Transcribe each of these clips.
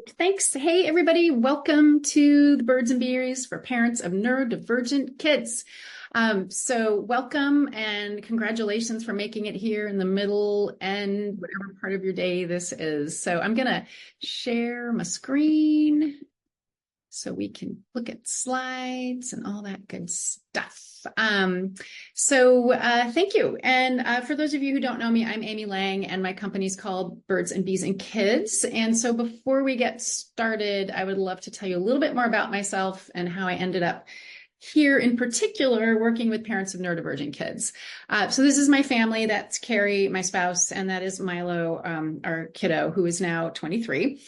Thanks. Hey, everybody. Welcome to the Birds and Bees for parents of neurodivergent kids. So welcome and congratulations for making it here in the middle and whatever part of your day this is. So I'm going to share my screen so we can look at slides and all that good stuff. Thank you. And for those of you who don't know me, I'm Amy Lang, and my company's called Birds and Bees and Kids. And so before we get started, I would love to tell you a little bit more about myself and how I ended up here in particular working with parents of neurodivergent kids. So this is my family. That's Carrie, my spouse, and that is Milo, our kiddo, who is now 23.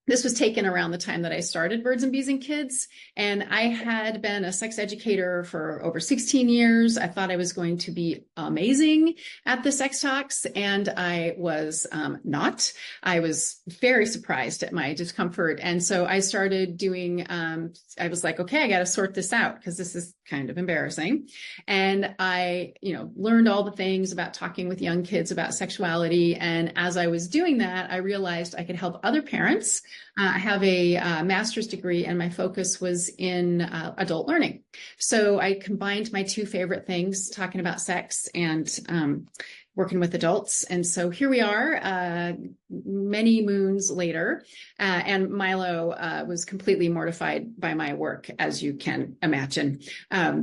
This was taken around the time that I started Birds and Bees and Kids, and I had been a sex educator for over 16 years. I thought I was going to be amazing at the sex talks, and I was not. I was very surprised at my discomfort, and so I started doing, I was like, okay, I got to sort this out because this is kind of embarrassing. And I, learned all the things about talking with young kids about sexuality, and as I was doing that, I realized I could help other parents. I have a master's degree, and my focus was in adult learning. So I combined my two favorite things, talking about sex and working with adults. And so here we are, many moons later, and Milo was completely mortified by my work, as you can imagine.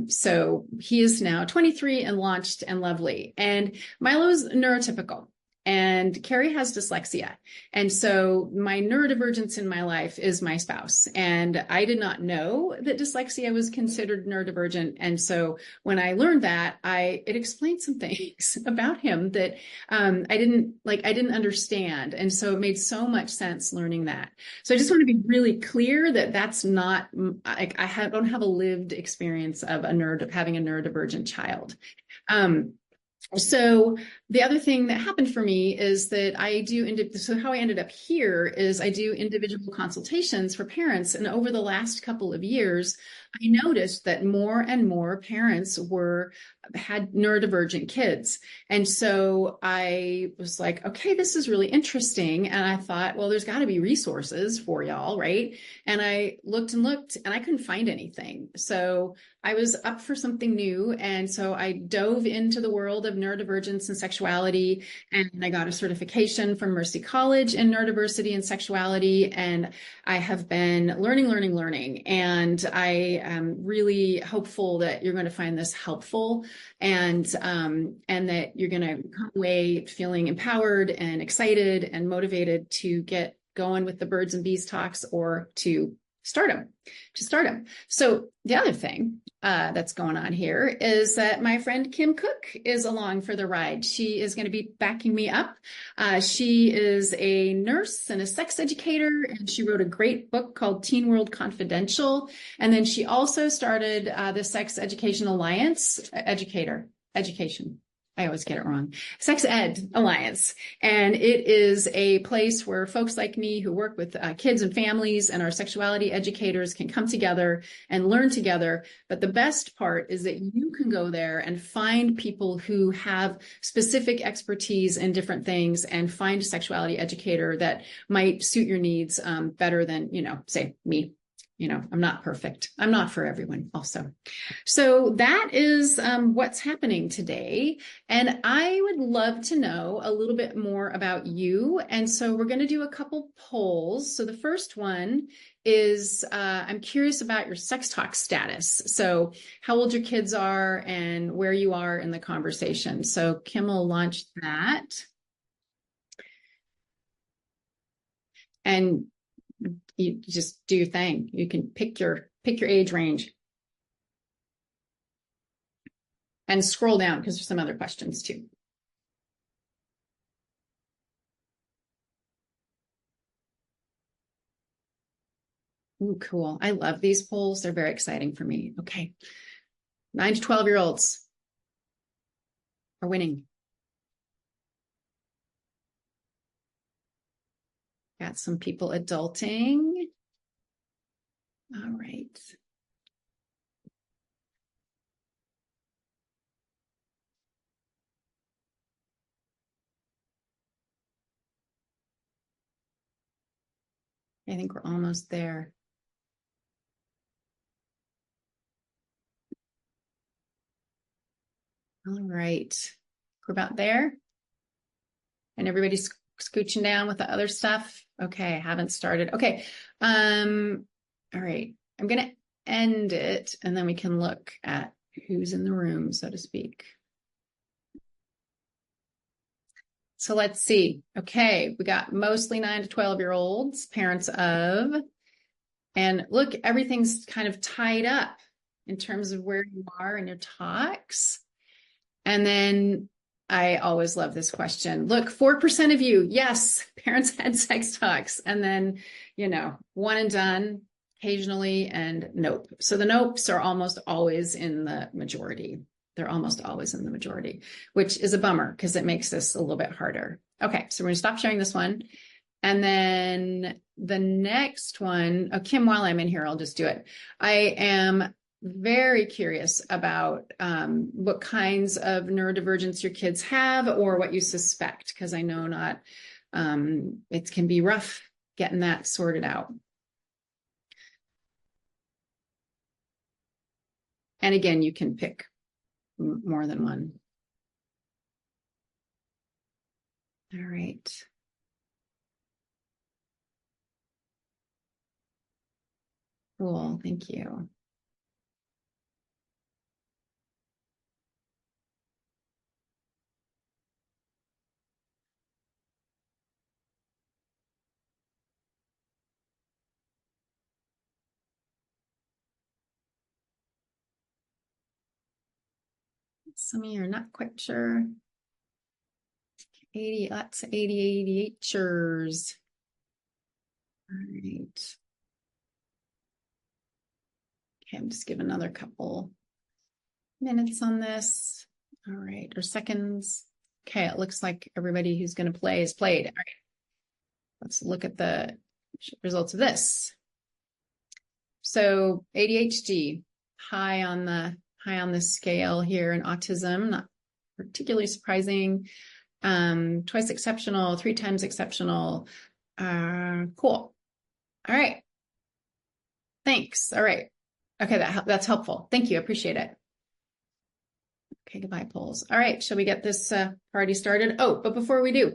So he is now 23 and launched and lovely. And Milo's neurotypical. And Carrie has dyslexia. And so my neurodivergence in my life is my spouse. And I did not know that dyslexia was considered neurodivergent. And so when I learned that, it explained some things about him that I didn't understand. And so it made so much sense learning that. So I just want to be really clear that that's not, don't have a lived experience of having a neurodivergent child. So the other thing that happened for me is that how I ended up here is I do individual consultations for parents. And over the last couple of years, I noticed that more and more parents had neurodivergent kids. And so I was like, okay, this is really interesting. And I thought, well, there's got to be resources for y'all, right? And I looked and I couldn't find anything. So I was up for something new. And so I dove into the world of neurodivergence and sexuality. And I got a certification from Mercy College in neurodiversity and sexuality. And I have been learning. And I am really hopeful that you're going to find this helpful and that you're going to come away feeling empowered and excited and motivated to get going with the Birds and Bees talks or to start them. So the other thing that's going on here is that my friend Kim Cook is along for the ride. She is going to be backing me up. She is a nurse and a sex educator, and she wrote a great book called Teen World Confidential. And then she also started the Sex Education Alliance, education. I always get it wrong. Sex Ed Alliance. And it is a place where folks like me who work with kids and families and our sexuality educators can come together and learn together. But the best part is that you can go there and find people who have specific expertise in different things and find a sexuality educator that might suit your needs better than, say me. I'm not perfect. I'm not for everyone also. So that is what's happening today. And I would love to know a little bit more about you. And so we're going to do a couple polls. So the first one is I'm curious about your sex talk status. So how old your kids are and where you are in the conversation. So Kim will launch that. And you just do your thing. You can pick your age range and scroll down because there's some other questions too. Ooh, cool. I love these polls. They're very exciting for me. Okay. 9 to 12-year-olds are winning. Got some people adulting. All right. I think we're almost there. All right. We're about there. And everybody's scooching down with the other stuff. Okay, I haven't started. Okay. All right. I'm gonna end it and then we can look at who's in the room, so to speak. So let's see. Okay, we got mostly 9 to 12-year-olds, parents of, and look, everything's kind of tied up in terms of where you are in your talks. And then I always love this question. Look, 4% of you, yes, parents had sex talks. And then, one and done occasionally, and nope. So the nopes are almost always in the majority. They're almost always in the majority, which is a bummer because it makes this a little bit harder. Okay, so we're going to stop sharing this one. And then the next one, Kim, while I'm in here, I'll just do it. I am very curious about what kinds of neurodivergence your kids have or what you suspect, because I know not, it can be rough getting that sorted out. And again, you can pick more than one. All right. Cool, thank you. Some of you are not quite sure. 80, lots of 80, 88-ers. All right. Okay, I'm just giving another couple minutes on this. All right, or seconds. Okay, it looks like everybody who's going to play is played. All right, let's look at the results of this. So ADHD, high on the scale here, and autism, not particularly surprising. Twice exceptional, 3 times exceptional. Cool. All right. Thanks. All right. Okay, that's helpful. Thank you. I appreciate it. Okay, goodbye, polls. All right, shall we get this party started? Oh, but before we do,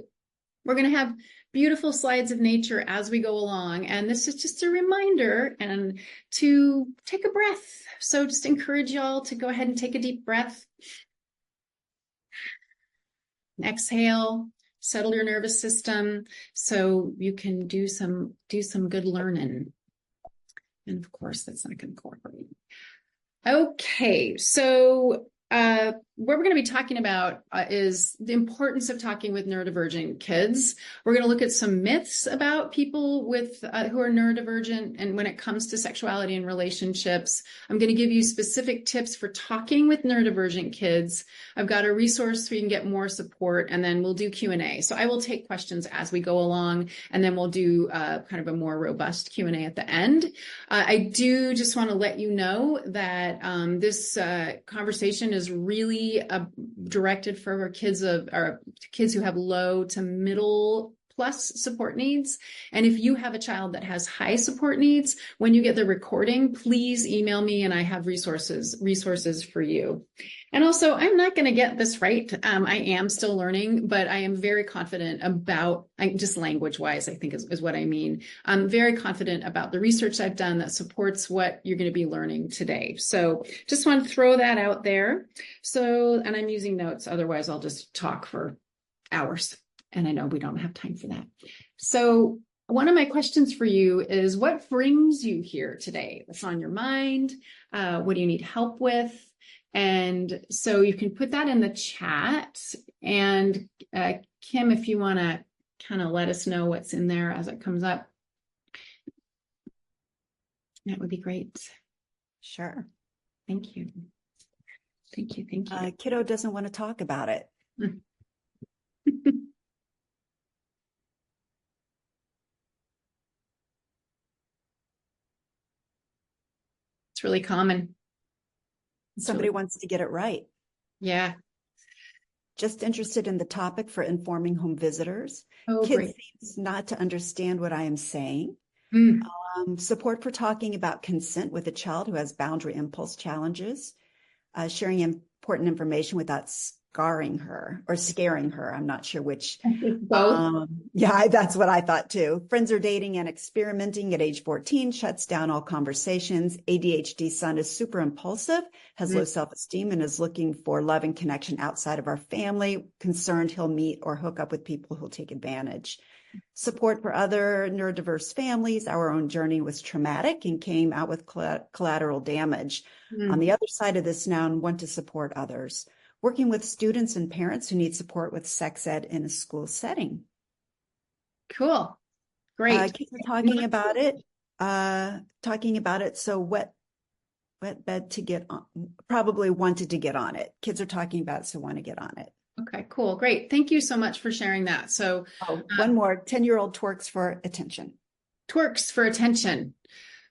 we're going to have beautiful slides of nature as we go along. And this is just a reminder and to take a breath. So just encourage y'all to go ahead and take a deep breath. Exhale, settle your nervous system so you can do some good learning. And of course, that's not going to cooperate. Okay, so what we're going to be talking about is the importance of talking with neurodivergent kids. We're going to look at some myths about people with who are neurodivergent, and when it comes to sexuality and relationships. I'm going to give you specific tips for talking with neurodivergent kids. I've got a resource so you can get more support, and then we'll do Q&A. So I will take questions as we go along, and then we'll do kind of a more robust Q&A at the end. I do just want to let you know that this conversation is really directed for our kids who have low to middle plus support needs. And if you have a child that has high support needs, when you get the recording, please email me and I have resources for you. And also, I'm not going to get this right. I am still learning, but I am very confident about, just language-wise, I think is what I mean. I'm very confident about the research I've done that supports what you're going to be learning today. So just want to throw that out there. So, and I'm using notes, otherwise I'll just talk for hours. And I know we don't have time for that. So one of my questions for you is, what brings you here today? What's on your mind? What do you need help with? And so you can put that in the chat. And Kim, if you want to kind of let us know what's in there as it comes up, that would be great. Sure. Thank you. Thank you. Thank you. Kiddo doesn't want to talk about it. It's really common. Somebody wants to get it right. Yeah. Just interested in the topic for informing home visitors. Oh, Kids great. seems not to understand what I am saying. Mm. Support for talking about consent with a child who has boundary impulse challenges, sharing important information without scaring her or scaring her. I'm not sure which. Both. Yeah, that's what I thought too. Friends are dating and experimenting at age 14, shuts down all conversations. ADHD son is super impulsive, has low self-esteem, and is looking for love and connection outside of our family, concerned he'll meet or hook up with people who'll take advantage. Support for other neurodiverse families. Our own journey was traumatic and came out with collateral damage. On the other side of this now, and want to support others. Working with students and parents who need support with sex ed in a school setting. Cool. Great. Kids are talking about it. So wet bed to get on, probably wanted to get on it. Kids are talking about it, so want to get on it. Okay, cool. Great. Thank you so much for sharing that. So one more, 10-year-old twerks for attention. Twerks for attention.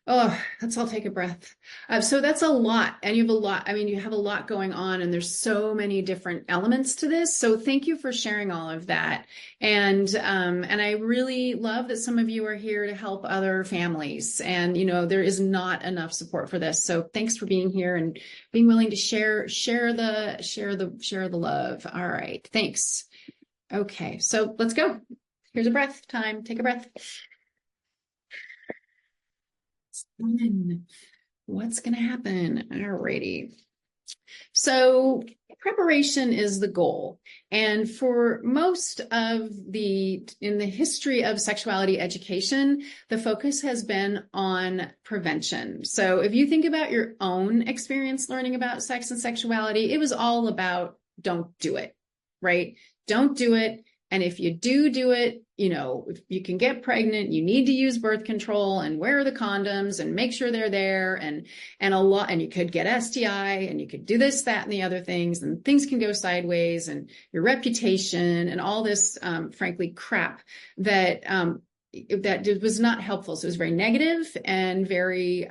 Oh, let's all take a breath. So that's a lot. And you have a lot. I mean, you have a lot going on and there's so many different elements to this. So thank you for sharing all of that. And I really love that some of you are here to help other families. And, you know, there is not enough support for this. So thanks for being here and being willing to share the love. All right. Thanks. Okay. So let's go. Here's a breath time. Take a breath. What's going to happen? Alrighty. So preparation is the goal. And for most of in the history of sexuality education, the focus has been on prevention. So if you think about your own experience learning about sex and sexuality, it was all about don't do it, right? Don't do it. And if you do it, you know, if you can get pregnant, you need to use birth control and wear the condoms and make sure they're there and you could get STI and you could do this, that, and the other things, and things can go sideways and your reputation and all this, frankly, crap that was not helpful. So it was very negative and very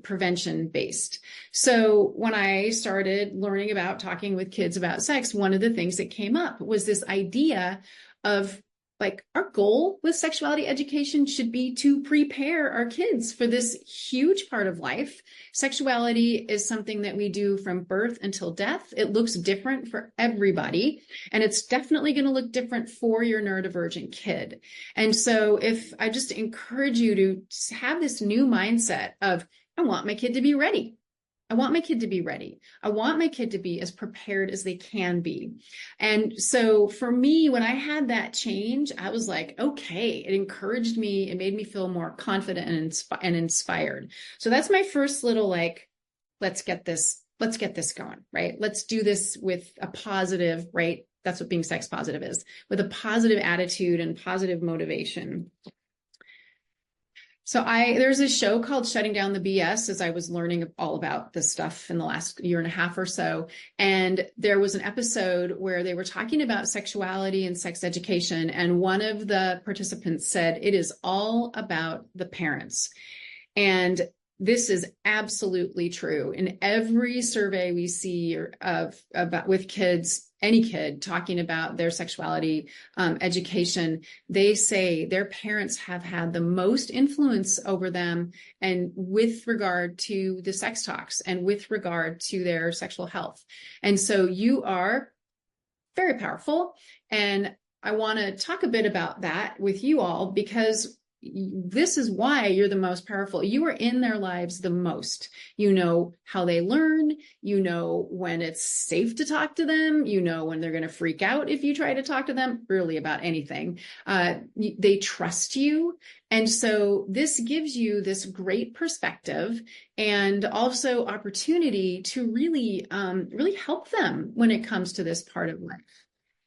prevention based. So when I started learning about talking with kids about sex, one of the things that came up was this idea of like our goal with sexuality education should be to prepare our kids for this huge part of life. Sexuality is something that we do from birth until death. It looks different for everybody, and it's definitely going to look different for your neurodivergent kid. And so if I just encourage you to have this new mindset of, I want my kid to be ready. I want my kid to be ready. I want my kid to be as prepared as they can be. And so for me, when I had that change, I was like, okay, it encouraged me. It made me feel more confident and inspired. So that's my first little, like, let's get this going, right? Let's do this with a positive, right? That's what being sex positive is, with a positive attitude and positive motivation. So there's a show called Shutting Down the BS as I was learning all about this stuff in the last year and a half or so. And there was an episode where they were talking about sexuality and sex education. And one of the participants said, it is all about the parents. And this is absolutely true. In every survey we see about with kids, any kid talking about their sexuality education, they say their parents have had the most influence over them and with regard to the sex talks and with regard to their sexual health. And so you are very powerful. And I want to talk a bit about that with you all because this is why you're the most powerful. You are in their lives the most. You know how they learn. You know when it's safe to talk to them. You know when they're going to freak out if you try to talk to them, really about anything. They trust you. And so this gives you this great perspective and also opportunity to really help them when it comes to this part of life.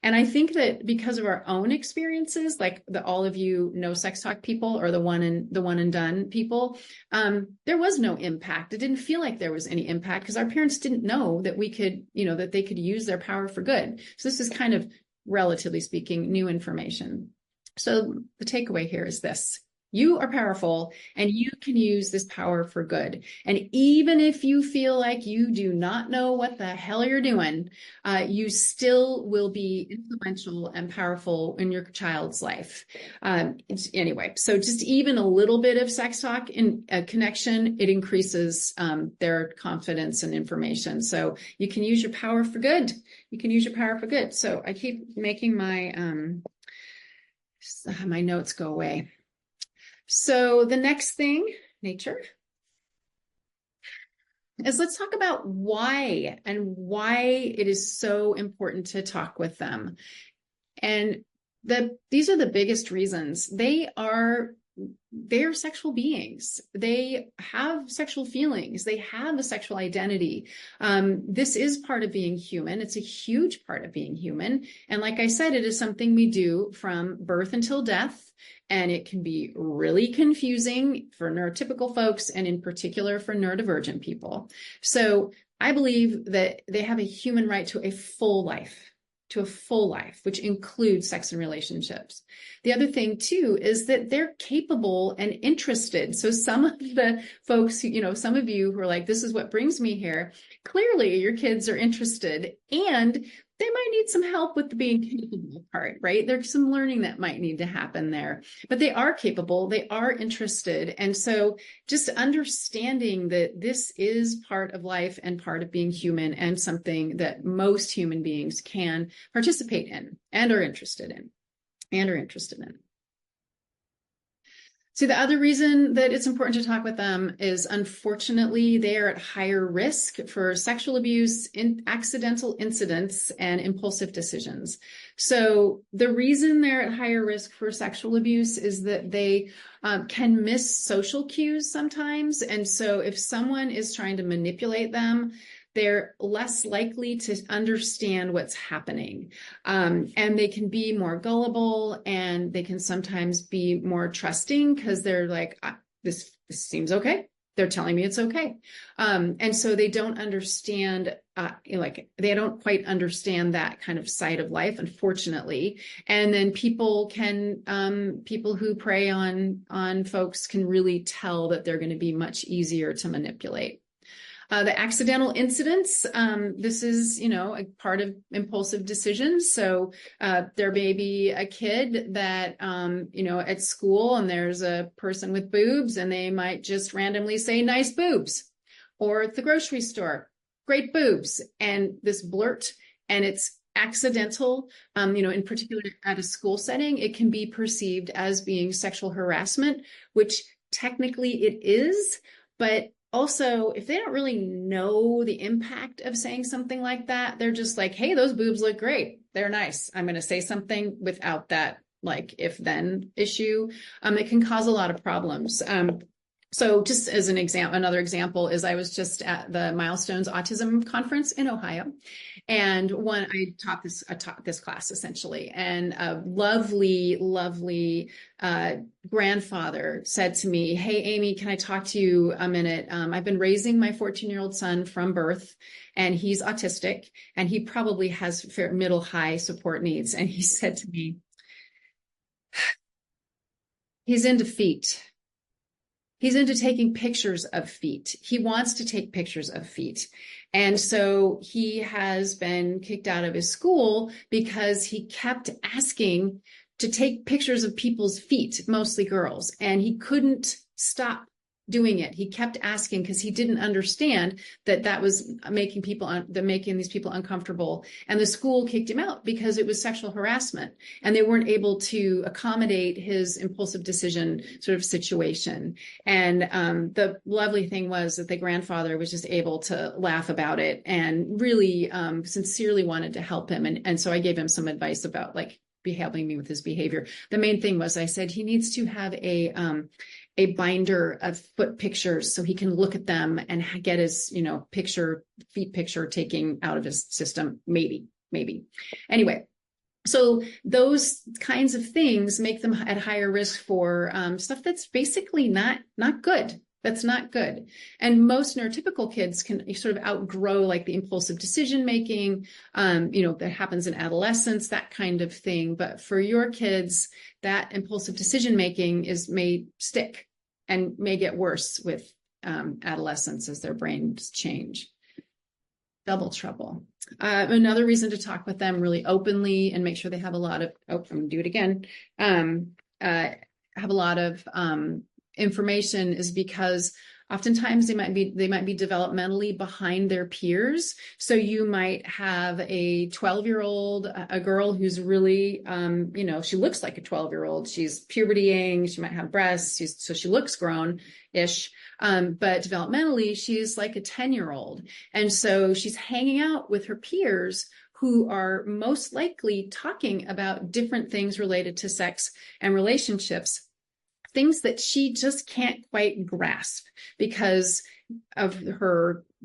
And I think that because of our own experiences, like all of you know sex talk people or the one and done people, there was no impact. It didn't feel like there was any impact because our parents didn't know that we could, that they could use their power for good. So this is kind of, relatively speaking, new information. So the takeaway here is this: You are powerful, and you can use this power for good. And even if you feel like you do not know what the hell you're doing, you still will be influential and powerful in your child's life. Anyway, so just even a little bit of sex talk in a connection, it increases their confidence and information. So you can use your power for good. You can use your power for good. So I keep making my notes go away. So the next thing, nature, is let's talk about why it is so important to talk with them. And these are the biggest reasons. They're sexual beings. They have sexual feelings. They have a sexual identity. This is part of being human. It's a huge part of being human. And like I said, it is something we do from birth until death. And it can be really confusing for neurotypical folks, and in particular for neurodivergent people. So I believe that they have a human right to a full life, which includes sex and relationships. The other thing too is that they're capable and interested. So some of the folks, some of you who are like, this is what brings me here, clearly your kids are interested, and they might need some help with the being capable part, right? There's some learning that might need to happen there, but they are capable, they are interested. And so just understanding that this is part of life and part of being human, and something that most human beings can participate in and are interested in. So the other reason that it's important to talk with them is, unfortunately, they are at higher risk for sexual abuse, accidental incidents, and impulsive decisions. So the reason they're at higher risk for sexual abuse is that they can miss social cues sometimes. And so if someone is trying to manipulate them, they're less likely to understand what's happening. And they can be more gullible, and they can sometimes be more trusting because they're like, this seems okay. They're telling me it's okay. And so they don't understand, they don't quite understand that kind of side of life, unfortunately. And then people who prey on folks can really tell that they're going to be much easier to manipulate. The accidental incidents, this is, a part of impulsive decisions. So there may be a kid that, at school, and there's a person with boobs, and they might just randomly say, nice boobs. Or at the grocery store, great boobs. And this blurt, and it's accidental, in particular at a school setting, it can be perceived as being sexual harassment, which technically it is, but also, if they don't really know the impact of saying something like that, they're just like, hey, those boobs look great. They're nice. I'm going to say something without that, if-then issue. It can cause a lot of problems. So just as an example, another example is I was just at the Milestones Autism Conference in Ohio. And I taught this class essentially, and a lovely grandfather said to me, hey, Amy, can I talk to you a minute? I've been raising my 14-year-old son from birth, and he's autistic, and he probably has middle high support needs. And he said to me, he's into feet. He's into taking pictures of feet. He wants to take pictures of feet. And so he has been kicked out of his school because he kept asking to take pictures of people's feet, mostly girls, and he couldn't stop doing it. He kept asking because he didn't understand that was making these people uncomfortable. And the school kicked him out because it was sexual harassment, and they weren't able to accommodate his impulsive decision sort of situation. And the lovely thing was that the grandfather was just able to laugh about it and really sincerely wanted to help him. And so I gave him some advice about helping me with his behavior. The main thing was, I said he needs to have a binder of foot pictures so he can look at them and get his, feet picture taking out of his system. Maybe. Anyway, so those kinds of things make them at higher risk for stuff that's basically not good. That's not good. And most neurotypical kids can sort of outgrow like the impulsive decision making, that happens in adolescence, that kind of thing. But for your kids, that impulsive decision making may stick and may get worse with adolescence as their brains change. Double trouble. Another reason to talk with them really openly and make sure they have a lot of, I'm going to do it again, have a lot of information is because oftentimes they might be developmentally behind their peers. So you might have a 12-year-old, a girl who's really, she looks like a 12-year-old. She's pubertying. She might have breasts. So she looks grown-ish. But developmentally, she's like a 10-year-old. And so she's hanging out with her peers who are most likely talking about different things related to sex and relationships, things that she just can't quite grasp because of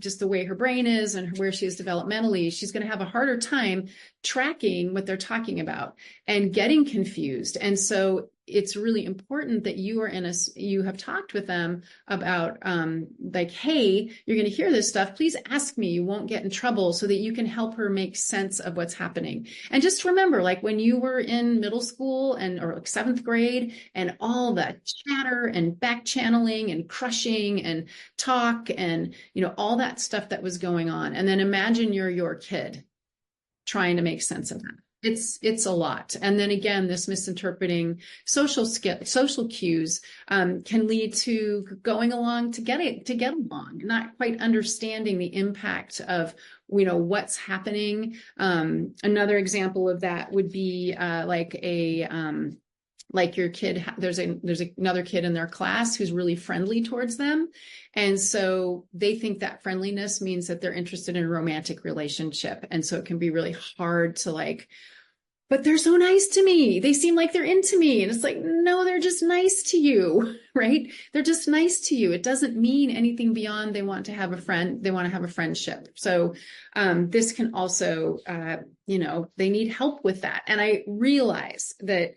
just the way her brain is and where she is developmentally. She's going to have a harder time tracking what they're talking about and getting confused. And so it's really important that you have talked with them about hey, you're going to hear this stuff. Please ask me. You won't get in trouble, so that you can help her make sense of what's happening. And just remember, like when you were in middle school or like 7th grade and all that chatter and back channeling and crushing and talk and, all that stuff that was going on. And then imagine you're your kid trying to make sense of that. It's a lot. And then again, this misinterpreting social cues can lead to going along to get along, not quite understanding the impact of what's happening. Another example of that would be like your kid, there's another kid in their class who's really friendly towards them. And so they think that friendliness means that they're interested in a romantic relationship. And so it can be really hard to but they're so nice to me. They seem like they're into me. And it's like, no, they're just nice to you, right? They're just nice to you. It doesn't mean anything beyond they want to have a friend. They want to have a friendship. So this can also, they need help with that. And I realize that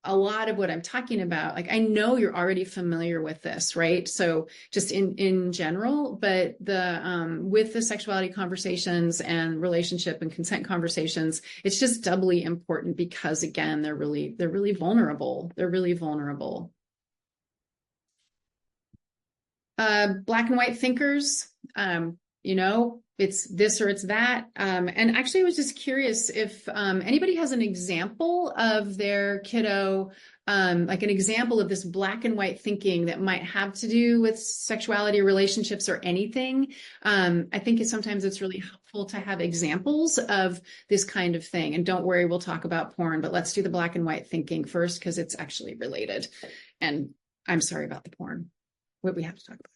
a lot of what I'm talking about, I know you're already familiar with this, right? So just in general, but with the sexuality conversations and relationship and consent conversations, it's just doubly important because again, they're really vulnerable. They're really vulnerable. Black and white thinkers, it's this or it's that. And actually, I was just curious if anybody has an example of their kiddo, like an example of this black and white thinking that might have to do with sexuality, relationships, or anything. I think sometimes it's really helpful to have examples of this kind of thing. And don't worry, we'll talk about porn, but let's do the black and white thinking first because it's actually related. And I'm sorry about the porn. What we have to talk about.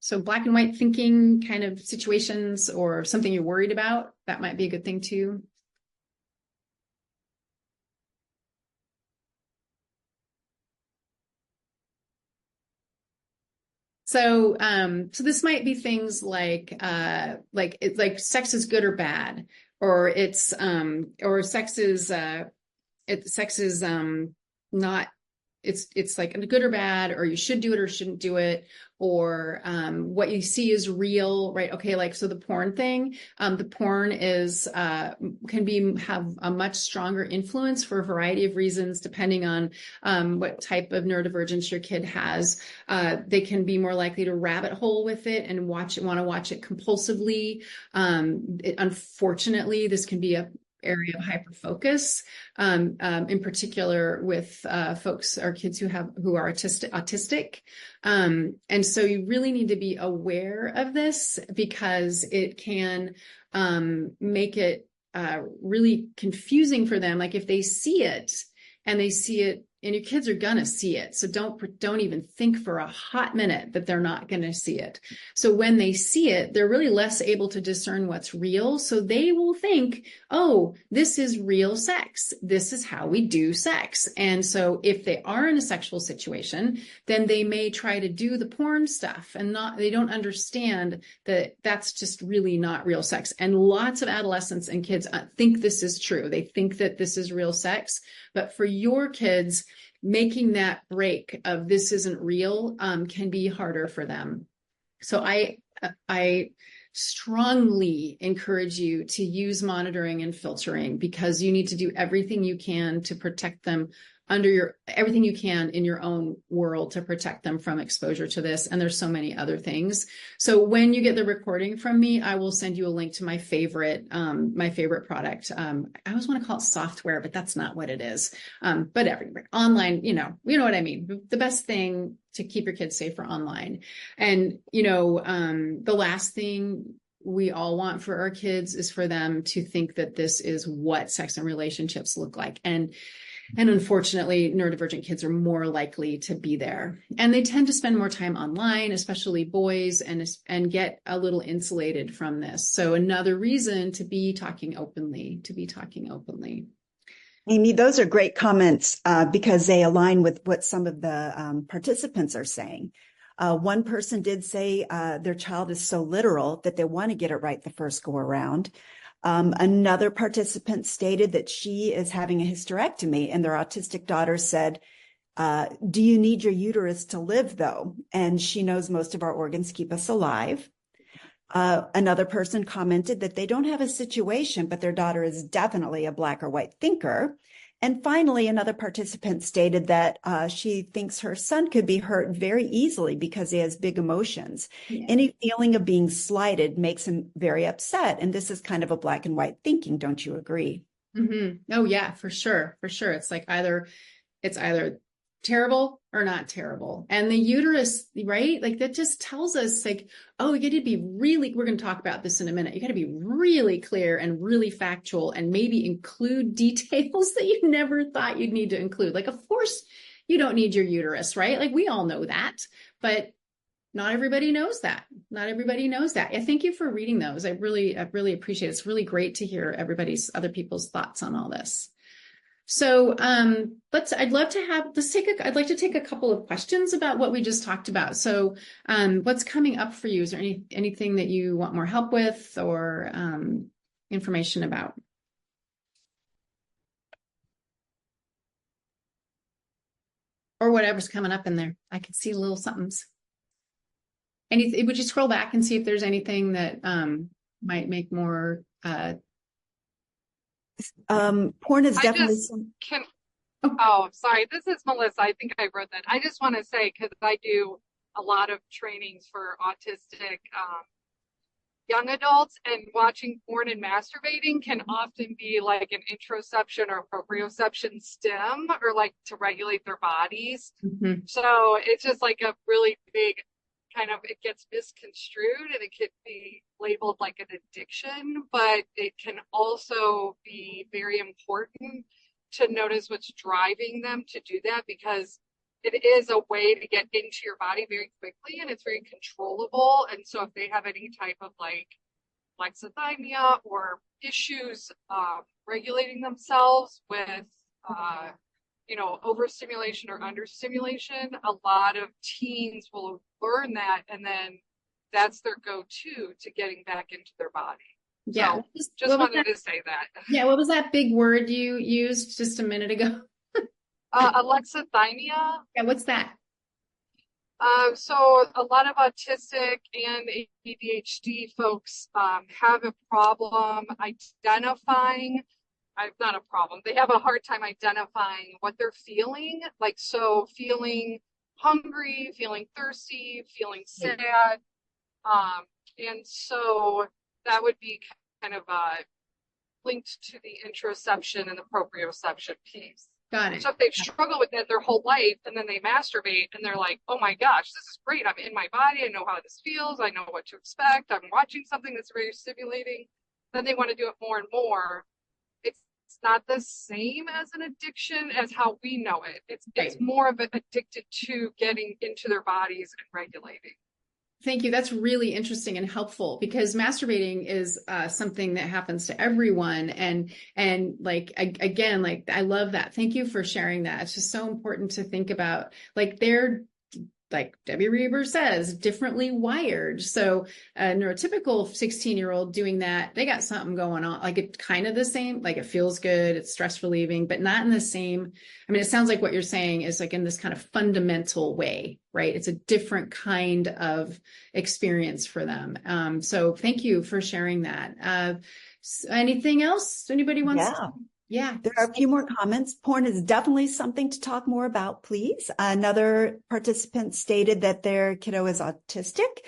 So black and white thinking kind of situations or something you're worried about, that might be a good thing too. So this might be things like sex is good or bad, or sex is not. It's like good or bad, or you should do it or shouldn't do it, or what you see is real, right? Okay, so the porn thing, the porn can have a much stronger influence for a variety of reasons, depending on what type of neurodivergence your kid has. They can be more likely to rabbit hole with it and want to watch it compulsively. Unfortunately, this can be a area of hyperfocus, in particular with folks or kids who are autistic. And so you really need to be aware of this because it can make it really confusing for them. Like if they see it, and your kids are gonna see it. So don't even think for a hot minute that they're not gonna see it. So when they see it, they're really less able to discern what's real. So they will think, oh, this is real sex. This is how we do sex. And so if they are in a sexual situation, then they may try to do the porn stuff and they don't understand that that's just really not real sex. And lots of adolescents and kids think this is true. They think that this is real sex, But for your kids, making that break of this isn't real can be harder for them. So I strongly encourage you to use monitoring and filtering, because you need to do everything you can to protect them everything you can in your own world to protect them from exposure to this. And there's so many other things. So when you get the recording from me, I will send you a link to my favorite product. I always want to call it software, but that's not what it is. But everywhere online, you know what I mean? The best thing to keep your kids safer online. And, the last thing we all want for our kids is for them to think that this is what sex and relationships look like. And unfortunately, neurodivergent kids are more likely to be there. And they tend to spend more time online, especially boys, and get a little insulated from this. So another reason to be talking openly, Amy, those are great comments because they align with what some of the participants are saying. One person did say their child is so literal that they want to get it right the first go around. Another participant stated that she is having a hysterectomy and their autistic daughter said, do you need your uterus to live though? And she knows most of our organs keep us alive. Another person commented that they don't have a situation, but their daughter is definitely a black or white thinker. And finally, another participant stated that she thinks her son could be hurt very easily because he has big emotions. Yeah. Any feeling of being slighted makes him very upset. And this is kind of a black and white thinking. Don't you agree? Mm-hmm. Oh, yeah, for sure. For sure. It's like it's either terrible or not terrible. And the uterus, right? Like that just tells us like, oh, you got to be really, we're going to talk about this in a minute. You got to be really clear and really factual and maybe include details that you never thought you'd need to include. Like, of course you don't need your uterus, right? Like we all know that, but not everybody knows that. Not everybody knows that. Yeah, thank you for reading those. I really appreciate it. It's really great to hear other people's thoughts on all this. So I'd like to take a couple of questions about what we just talked about. So what's coming up for you? Is there anything that you want more help with or information about? Or whatever's coming up in there. I can see little somethings. Would you scroll back and see if there's anything that might make more porn is definitely sorry. This is Melissa. I think I wrote that. I just want to say, because I do a lot of trainings for autistic young adults, and watching porn and masturbating can often be like an interoception or proprioception stim, or like to regulate their bodies. Mm-hmm. So it's just like a really big kind of, it gets misconstrued and it could be labeled like an addiction, but it can also be very important to notice what's driving them to do that, because it is a way to get into your body very quickly and it's very controllable. And so if they have any type of like alexithymia or issues regulating themselves with overstimulation or understimulation, a lot of teens will learn that, and then that's their go-to to getting back into their body. Yeah. So just wanted to say that. Yeah. What was that big word you used just a minute ago? Alexithymia. Yeah. What's that? So a lot of autistic and ADHD folks have a problem identifying. Not a problem. They have a hard time identifying what they're feeling. Like, so feeling hungry, feeling thirsty, feeling sad. And so that would be kind of linked to the interoception and the proprioception piece. Got it. So if they've struggled with that their whole life and then they masturbate and they're like, oh my gosh, this is great. I'm in my body. I know how this feels. I know what to expect. I'm watching something that's very stimulating. Then they want to do it more and more. It's not the same as an addiction as how we know it. It's more of an addicted to getting into their bodies and regulating. Thank you. That's really interesting and helpful, because masturbating is something that happens to everyone. And like, again, like, I love that. Thank you for sharing that. It's just so important to think about, like, like Debbie Reber says, differently wired. So a neurotypical 16-year-old doing that, they got something going on, like it's kind of the same, like it feels good, it's stress relieving, but not in the same. I mean, it sounds like what you're saying is like in this kind of fundamental way, right? It's a different kind of experience for them. So thank you for sharing that. Anything else anybody wants to? Yeah. There are a few more comments. Porn is definitely something to talk more about, please. Another participant stated that their kiddo is autistic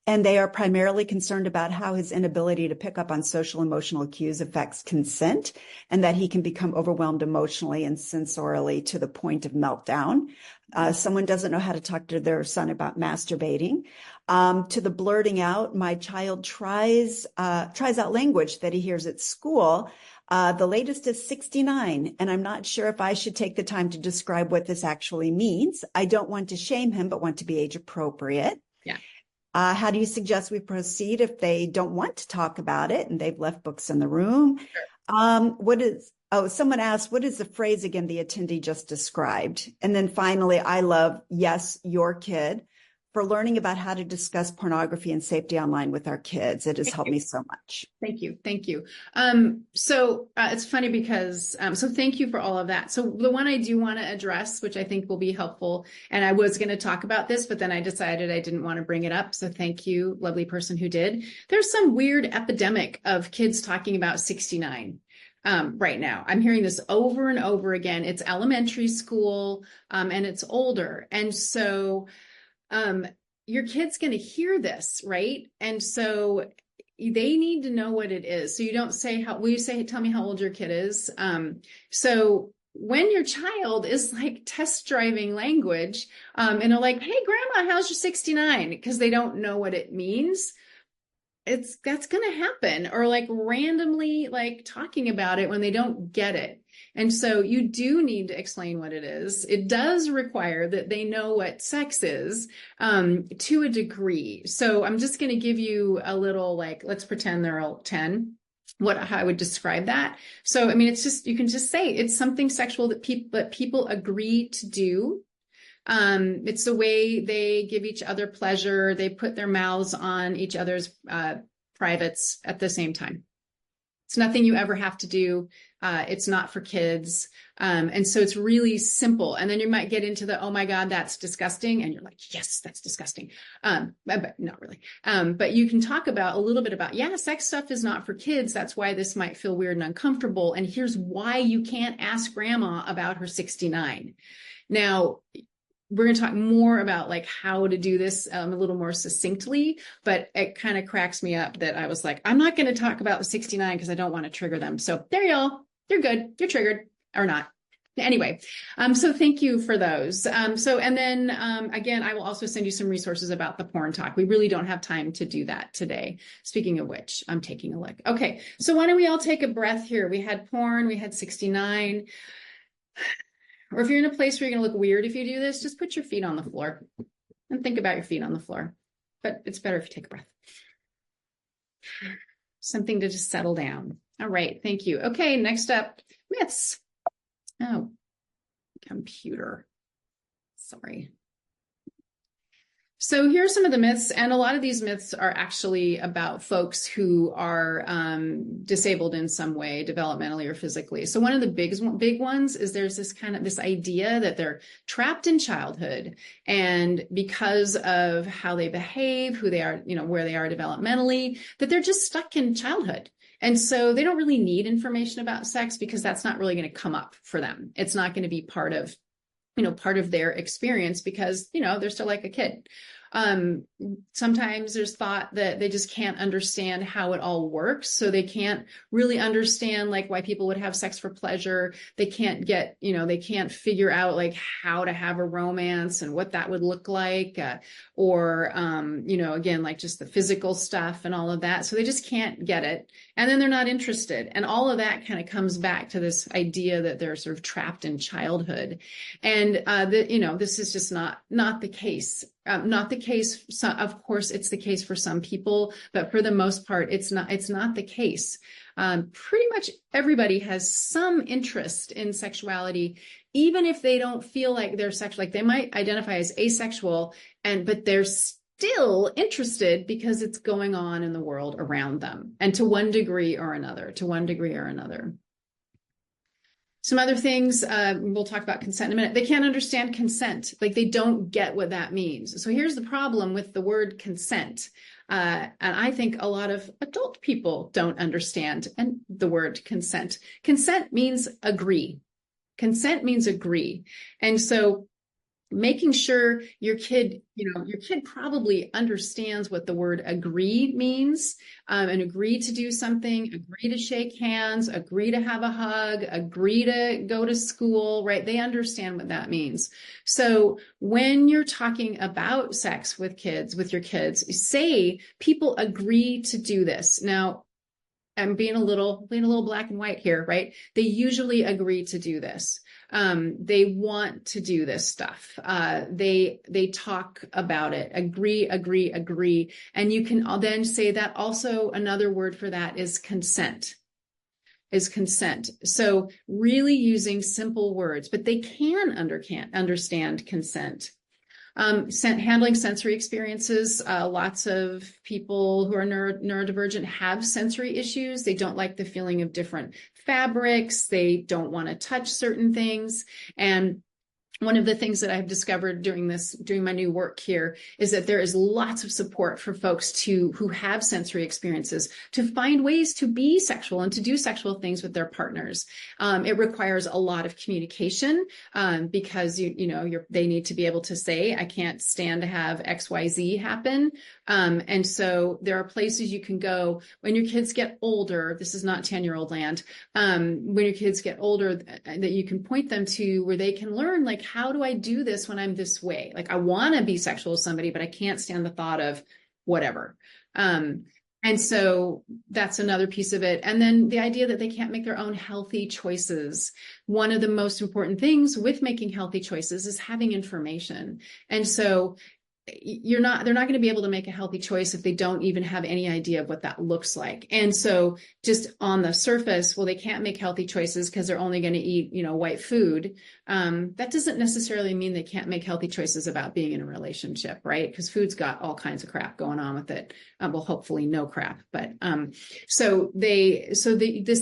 and they are primarily concerned about how his inability to pick up on social emotional cues affects consent and that he can become overwhelmed emotionally and sensorially to the point of meltdown. Someone doesn't know how to talk to their son about masturbating. To the blurting out, my child tries out language that he hears at school. The latest is 69, and I'm not sure if I should take the time to describe what this actually means. I don't want to shame him, but want to be age appropriate. Yeah. How do you suggest we proceed if they don't want to talk about it and they've left books in the room? Sure. Someone asked, what is the phrase again the attendee just described? And then finally, I love, yes, your kid, for learning about how to discuss pornography and safety online with our kids. It has helped me so much. Thank you. Thank you. It's funny because, so thank you for all of that. So the one I do want to address, which I think will be helpful, and I was going to talk about this, but then I decided I didn't want to bring it up. So thank you, lovely person who did. There's some weird epidemic of kids talking about 69. Right now. I'm hearing this over and over again. It's elementary school, and it's older. And so, your kid's going to hear this, right? And so they need to know what it is. So you don't say tell me how old your kid is. So when your child is like test driving language, and they're like, hey, grandma, how's your 69? Because they don't know what it means. That's going to happen, or like randomly like talking about it when they don't get it. And so you do need to explain what it is. It does require that they know what sex is, to a degree. So I'm just going to give you a little, like, let's pretend they're all 10. How I would describe that. So, I mean, it's just, you can just say it's something sexual that people agree to do. It's the way they give each other pleasure. They put their mouths on each other's privates at the same time. It's nothing you ever have to do. It's not for kids. And so it's really simple. And then you might get into the, oh my God, that's disgusting. And you're like, yes, that's disgusting. But not really. But you can talk about a little bit about, yeah, sex stuff is not for kids. That's why this might feel weird and uncomfortable. And here's why you can't ask grandma about her 69. Now, we're going to talk more about like how to do this a little more succinctly, but it kind of cracks me up that I was like, I'm not going to talk about the 69 because I don't want to trigger them. So there you go. You're good. You're triggered or not. Anyway, so thank you for those. And then again, I will also send you some resources about the porn talk. We really don't have time to do that today. Speaking of which, I'm taking a look. Okay, so why don't we all take a breath here? We had porn, we had 69. Or if you're in a place where you're going to look weird if you do this, just put your feet on the floor and think about your feet on the floor. But it's better if you take a breath. Something to just settle down. All right, thank you. Okay, next up, myths. Oh, computer. Sorry. So here are some of the myths, and a lot of these myths are actually about folks who are disabled in some way, developmentally or physically. So one of the big ones is there's this idea that they're trapped in childhood, and because of how they behave, who they are, where they are developmentally, that they're just stuck in childhood. And so they don't really need information about sex because that's not really going to come up for them. It's not going to be part of their experience because, they're still like a kid. Sometimes there's thought that they just can't understand how it all works. So they can't really understand like why people would have sex for pleasure. They can't get, they can't figure out like how to have a romance and what that would look like, or again, like just the physical stuff and all of that. So they just can't get it. And then they're not interested. And all of that kind of comes back to this idea that they're sort of trapped in childhood. And, this is just not the case. Not the case. So, of course, it's the case for some people, but for the most part, it's not the case. Pretty much everybody has some interest in sexuality, even if they don't feel like they're sexual. Like they might identify as asexual, but they're still interested because it's going on in the world around them, and to one degree or another. Some other things, we'll talk about consent in a minute. They can't understand consent. Like they don't get what that means. So here's the problem with the word consent. And I think a lot of adult people don't understand the word consent. Consent means agree. Consent means agree. And so making sure your kid probably understands what the word agree means, and agree to do something, agree to shake hands, agree to have a hug, agree to go to school, right? They understand what that means. So when you're talking about sex with your kids, say people agree to do this. Now, I'm being a little black and white here, right? They usually agree to do this. They want to do this stuff. They talk about it, agree. And you can then say that also another word for that is consent. So really using simple words, but they can understand consent. Handling sensory experiences. Lots of people who are neurodivergent have sensory issues. They don't like the feeling of different fabrics. They don't want to touch certain things. And one of the things that I've discovered doing my new work here is that there is lots of support for folks who have sensory experiences to find ways to be sexual and to do sexual things with their partners. It requires a lot of communication, because they need to be able to say, I can't stand to have XYZ happen. And so there are places you can go when your kids get older. This is not 10-year-old land. When your kids get older, that you can point them to where they can learn, like, how do I do this when I'm this way? Like, I want to be sexual with somebody, but I can't stand the thought of whatever. And so that's another piece of it. And then the idea that they can't make their own healthy choices. One of the most important things with making healthy choices is having information. And so they're not going to be able to make a healthy choice if they don't even have any idea of what that looks like. And so just on the surface, well, they can't make healthy choices because they're only going to eat, white food. That doesn't necessarily mean they can't make healthy choices about being in a relationship, right? Because food's got all kinds of crap going on with it. Well, hopefully no crap, but this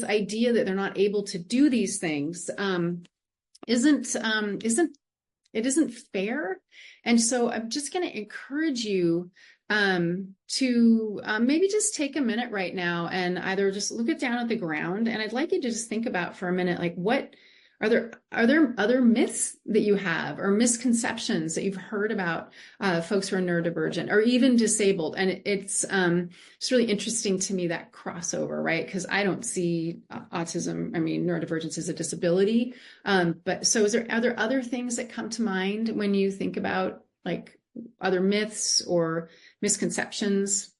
idea that they're not able to do these things isn't fair. And so I'm just going to encourage you to maybe just take a minute right now and either just look it down at the ground. And I'd like you to just think about for a minute, like, what are there other myths that you have or misconceptions that you've heard about folks who are neurodivergent or even disabled? And it's really interesting to me, that crossover, right? Because I don't see neurodivergence as a disability. But so are there other things that come to mind when you think about like other myths or misconceptions?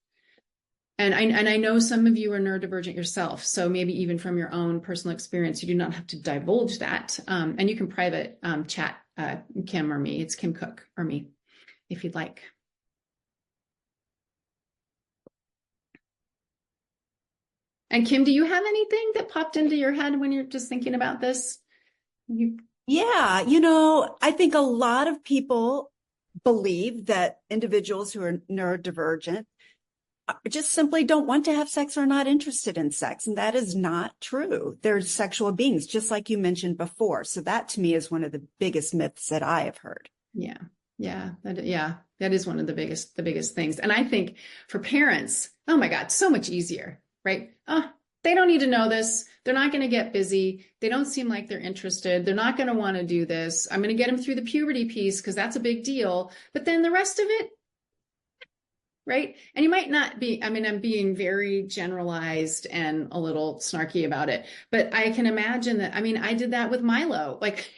And I know some of you are neurodivergent yourself, so maybe even from your own personal experience, you do not have to divulge that. And you can private chat Kim or me. It's Kim Cook or me, if you'd like. And Kim, do you have anything that popped into your head when you're just thinking about this? Yeah, I think a lot of people believe that individuals who are neurodivergent just simply don't want to have sex or are not interested in sex. And that is not true. They're sexual beings, just like you mentioned before. So that to me is one of the biggest myths that I have heard. Yeah. That is one of the biggest things. And I think for parents, oh my God, so much easier, right? Oh, they don't need to know this. They're not going to get busy. They don't seem like they're interested. They're not going to want to do this. I'm going to get them through the puberty piece because that's a big deal. But then the rest of it, right? And you might not be, I'm being very generalized and a little snarky about it, but I can imagine that, I did that with Milo, like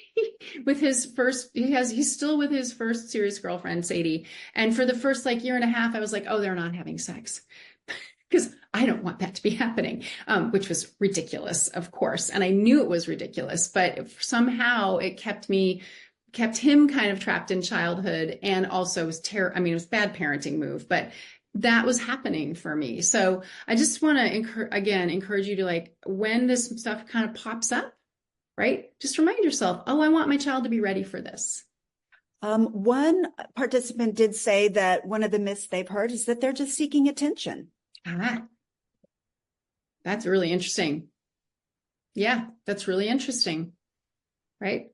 with his first, he's still with his first serious girlfriend, Sadie. And for the first year and a half, I was like, oh, they're not having sex because I don't want that to be happening, which was ridiculous, of course. And I knew it was ridiculous, but somehow it kept him kind of trapped in childhood, and also was it was bad parenting move, but that was happening for me. So I just want to encourage you to, like, when this stuff kind of pops up, right? Just remind yourself, oh, I want my child to be ready for this. One participant did say that one of the myths they've heard is that they're just seeking attention. That's really interesting. Yeah, that's really interesting. Right?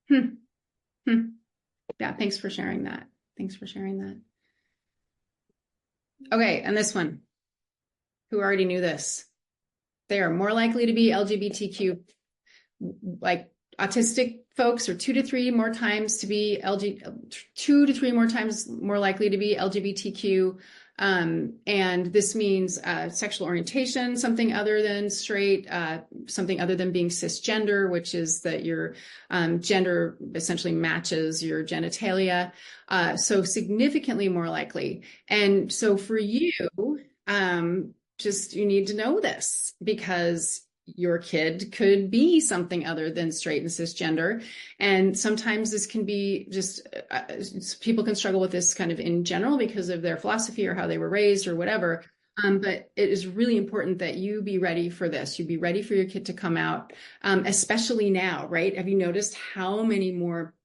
Yeah, thanks for sharing that. Thanks for sharing that. Okay, and this one, who already knew this? They are more likely to be LGBTQ, like autistic folks are 2 to 3 more times to be 2 to 3 more times more likely to be LGBTQ. And this means sexual orientation, something other than straight, something other than being cisgender, which is that your gender essentially matches your genitalia. So significantly more likely. And so for you, just you need to know this, because your kid could be something other than straight and cisgender. And sometimes this can be just, people can struggle with this kind of in general because of their philosophy or how they were raised or whatever. But it is really important that you be ready for this. You be ready for your kid to come out, especially now, right? Have you noticed how many more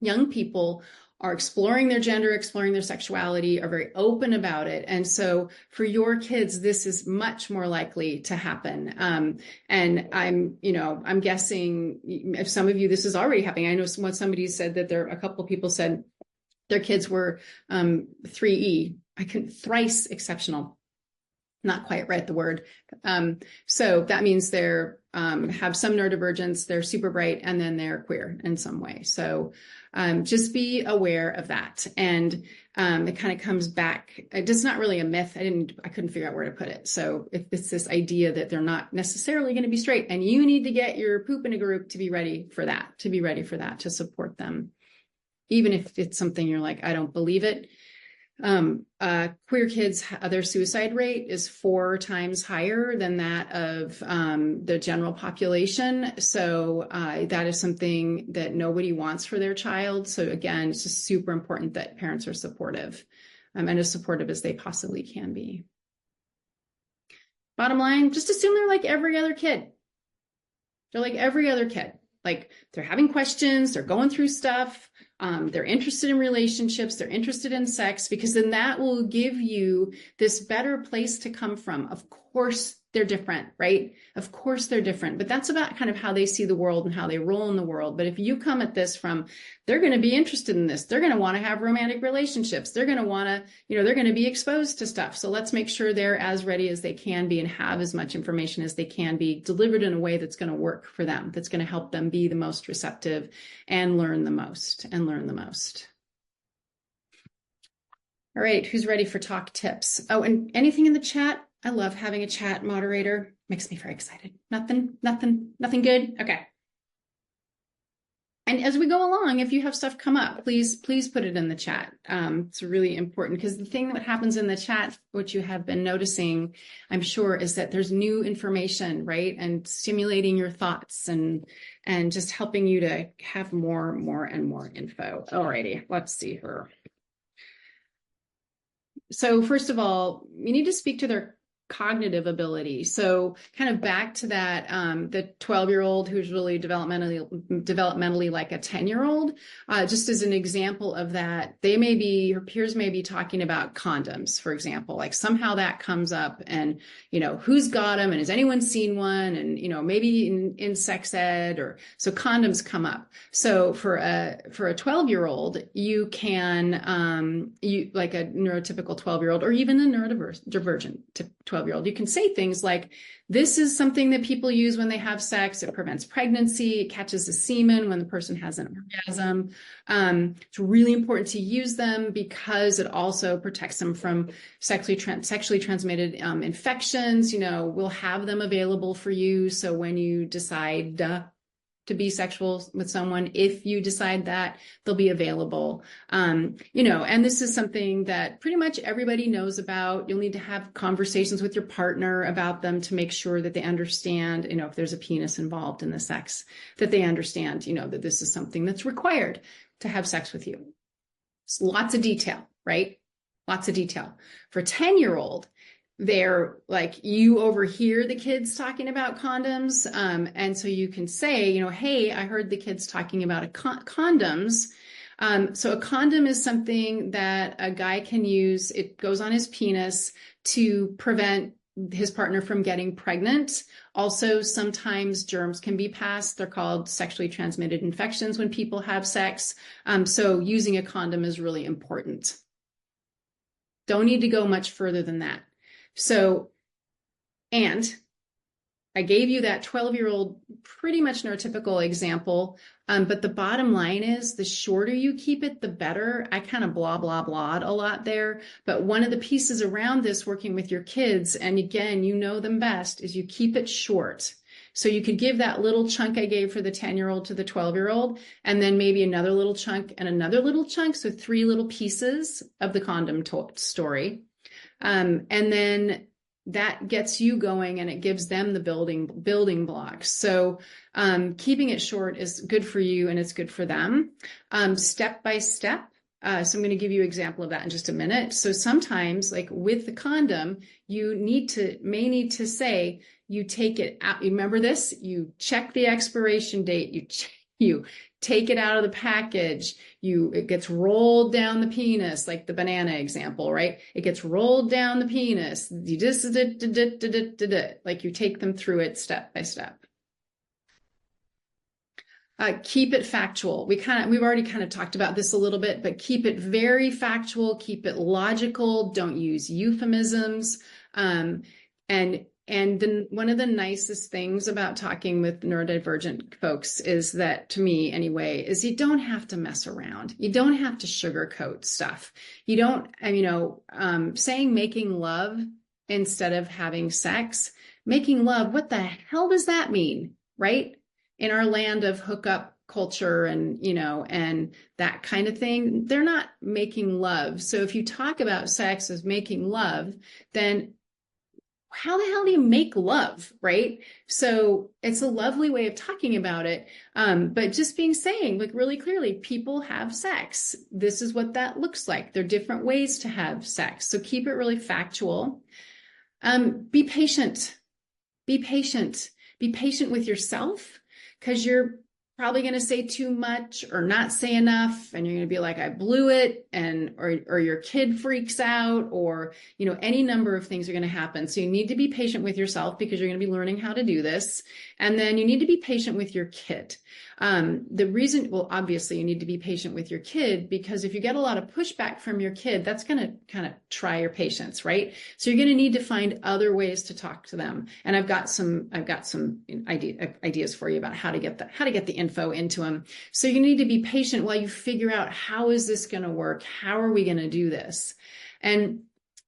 young people are exploring their gender, exploring their sexuality, are very open about it? And so for your kids, this is much more likely to happen. And I'm guessing if some of you, this is already happening. I know somebody said that a couple of people said their kids were 3E. Thrice exceptional. Not quite right, the word. So that means they're have some neurodivergence, they're super bright, and then they're queer in some way. So just be aware of that. And it kind of comes back. It's not really a myth. I couldn't figure out where to put it. So if it's this idea that they're not necessarily going to be straight, and you need to get your poop in a group to be ready for that, to support them. Even if it's something you're like, I don't believe it. Queer kids, their suicide rate is 4 times higher than that of the general population. So that is something that nobody wants for their child. So again, it's just super important that parents are supportive, and as supportive as they possibly can be. Bottom line, just assume they're like every other kid. They're like every other kid. Like, they're having questions, they're going through stuff, they're interested in relationships, they're interested in sex, because then that will give you this better place to come from. Of course, they're different, right? Of course they're different, but that's about kind of how they see the world and how they roll in the world. But if you come at this from, they're going to be interested in this, they're going to want to have romantic relationships, they're going to want to, they're going to be exposed to stuff. So let's make sure they're as ready as they can be and have as much information as they can be, delivered in a way that's going to work for them, that's going to help them be the most receptive and learn the most. All right, who's ready for talk tips? Oh, and anything in the chat? I love having a chat moderator. Makes me very excited. Nothing good? Okay. And as we go along, if you have stuff come up, please put it in the chat. It's really important, because the thing that happens in the chat, which you have been noticing, I'm sure, is that there's new information, right? And stimulating your thoughts and just helping you to have more and more info. Alrighty, let's see here. So first of all, you need to speak to their cognitive ability. So kind of back to that, the 12-year-old who's really developmentally like a 10-year-old, just as an example of that, her peers may be talking about condoms, for example, like somehow that comes up, and, who's got them, and has anyone seen one? And, maybe in sex ed, or so condoms come up. So for a 12-year-old, you can, like a neurotypical 12-year-old, or even a neurodivergent 12-year-old, you can say things like, this is something that people use when they have sex. It prevents pregnancy. It catches the semen when the person has an orgasm. It's really important to use them because it also protects them from sexually transmitted infections. We'll have them available for you. So when you decide to be sexual with someone, if you decide that, they'll be available. And this is something that pretty much everybody knows about. You'll need to have conversations with your partner about them to make sure that they understand, if there's a penis involved in the sex, that they understand, that this is something that's required to have sex with you. It's lots of detail, right? lots of detail. For 10-year-old, they're like, you overhear the kids talking about condoms. And so you can say, you know, hey, I heard the kids talking about condoms. So a condom is something that a guy can use. It goes on his penis to prevent his partner from getting pregnant. Also, sometimes germs can be passed. They're called sexually transmitted infections when people have sex. So using a condom is really important. Don't need to go much further than that. So, and I gave you that 12-year-old pretty much neurotypical example, but the bottom line is the shorter you keep it, the better. I kind of blah, blah, blah a lot there, but one of the pieces around this working with your kids, and again, you know them best, is you keep it short. So you could give that little chunk I gave for the 10-year-old to the 12-year-old, and then maybe another little chunk and another little chunk, so 3 little pieces of the condom story. And then that gets you going and it gives them the building blocks. So keeping it short is good for you and it's good for them. Step by step. So I'm going to give you an example of that in just a minute. So sometimes, like with the condom, you may need to say, you take it out. You remember this? You check the expiration date. You take it out of the package. It gets rolled down the penis, like the banana example, right? It gets rolled down the penis. You just like you take them through it step by step. Keep it factual. We've already kind of talked about this a little bit, but keep it very factual. Keep it logical. Don't use euphemisms. And then one of the nicest things about talking with neurodivergent folks is that, to me anyway, is you don't have to mess around. You don't have to sugarcoat stuff. You don't, saying making love instead of having sex, making love, what the hell does that mean, right? In our land of hookup culture and, and that kind of thing, they're not making love. So if you talk about sex as making love, then how the hell do you make love, right? So it's a lovely way of talking about it. But just saying like really clearly, people have sex. This is what that looks like. There are different ways to have sex. So keep it really factual. Be patient. Be patient. Be patient with yourself, because you're probably going to say too much or not say enough, and you're going to be like, I blew it, or your kid freaks out, or any number of things are going to happen. So you need to be patient with yourself, because you're going to be learning how to do this. And then you need to be patient with your kid. Obviously you need to be patient with your kid, because if you get a lot of pushback from your kid, that's going to kind of try your patience, right? So you're going to need to find other ways to talk to them. And I've got some ideas for you about how to get the info into them. So you need to be patient while you figure out, how is this going to work? How are we going to do this? And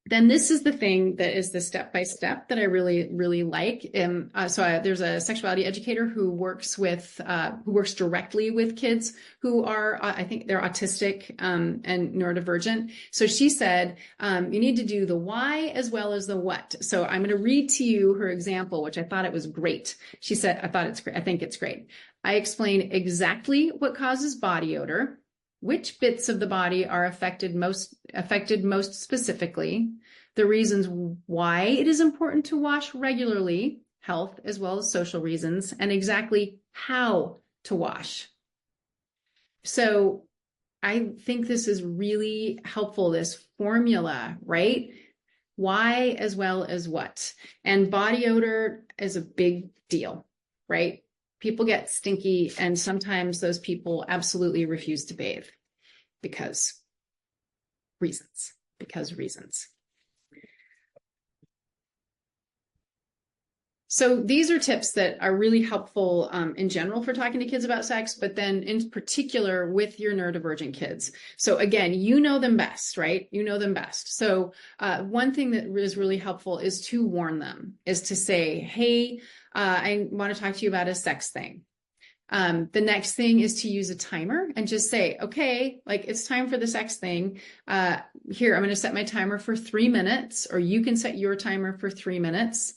then this is the thing that is the step-by-step that I really, really like. There's a sexuality educator who works directly with kids who are, I think they're autistic and neurodivergent. So she said, you need to do the why as well as the what. So I'm going to read to you her example, which I thought it was great. She said, I think it's great. I explain exactly what causes body odor, which bits of the body are affected most specifically, the reasons why it is important to wash regularly, health as well as social reasons, and exactly how to wash. So I think this is really helpful, this formula, right? Why as well as what. And body odor is a big deal, right? People get stinky, and sometimes those people absolutely refuse to bathe because reasons. So these are tips that are really helpful in general for talking to kids about sex, but then in particular with your neurodivergent kids. So again, you know them best, right? You know them best. So one thing that is really helpful is to warn them, is to say, hey, I want to talk to you about a sex thing. The next thing is to use a timer and just say, okay, like it's time for the sex thing. Here, I'm going to set my timer for 3 minutes, or you can set your timer for 3 minutes.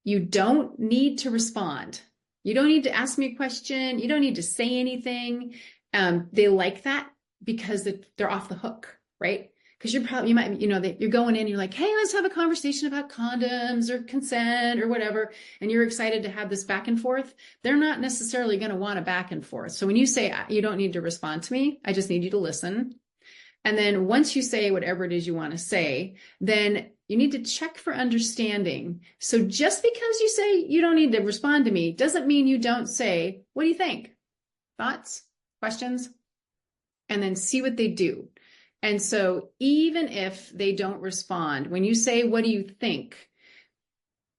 You don't need to respond. You don't need to ask me a question. You don't need to say anything. They like that because they're off the hook, right? because you might, that you're going in, you're like, hey, let's have a conversation about condoms or consent or whatever. And you're excited to have this back and forth. They're not necessarily going to want a back and forth. So when you say, you don't need to respond to me, I just need you to listen. And then once you say whatever it is you want to say, then you need to check for understanding. So just because you say you don't need to respond to me doesn't mean you don't say, what do you think? Thoughts, questions, and then see what they do. And so even if they don't respond, when you say, what do you think?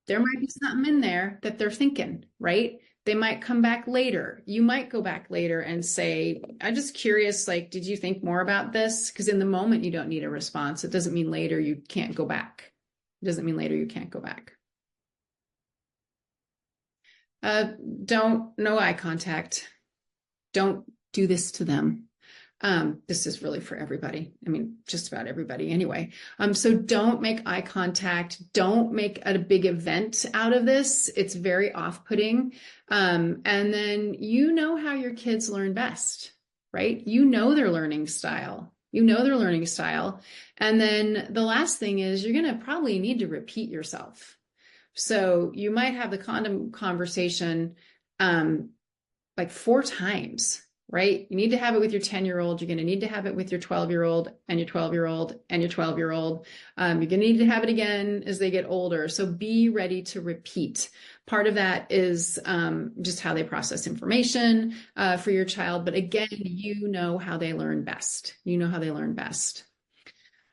There might be something in there that they're thinking, right? They might come back later. You might go back later and say, I'm just curious, like, did you think more about this? Because in the moment, you don't need a response. It doesn't mean later you can't go back. It doesn't mean later you can't go back. No eye contact. Don't do this to them. This is really for everybody. I mean, just about everybody anyway. So don't make eye contact. Don't make a big event out of this. It's very off-putting. And then how your kids learn best, right? Their learning style. Their learning style. And then the last thing is you're going to probably need to repeat yourself. So you might have the condom conversation like 4 times. Right? You need to have it with your 10-year-old. You're going to need to have it with your 12-year-old and your 12-year-old and your 12-year-old. You're going to need to have it again as they get older. So be ready to repeat. Part of that is just how they process information for your child. But again, how they learn best. How they learn best.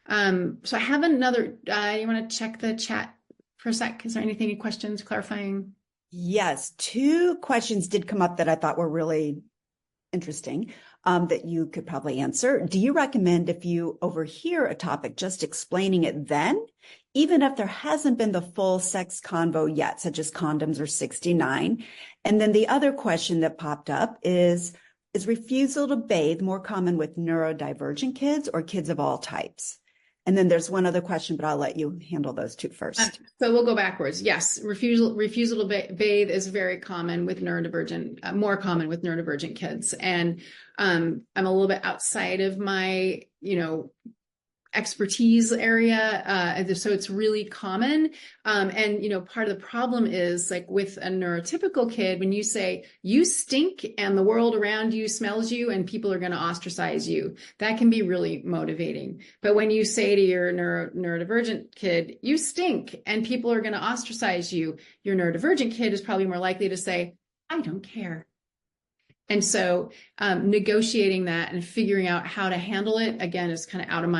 So I have another, you want to check the chat for a sec? Is there any questions, clarifying? Yes. 2 questions did come up that I thought were really interesting that you could probably answer. Do you recommend if you overhear a topic, just explaining it then, even if there hasn't been the full sex convo yet, such as condoms or 69? And then the other question that popped up is refusal to bathe more common with neurodivergent kids or kids of all types? And then there's one other question, but I'll let you handle those 2 first. So we'll go backwards. Yes, refusal to bathe is very common with neurodivergent, more common with neurodivergent kids. And I'm a little bit outside of my, expertise area. So it's really common. And, part of the problem is like with a neurotypical kid, when you say you stink and the world around you smells you and people are going to ostracize you, that can be really motivating. But when you say to your neurodivergent kid, you stink and people are going to ostracize you, your neurodivergent kid is probably more likely to say, I don't care. And so negotiating that and figuring out how to handle it, again, is kind of out of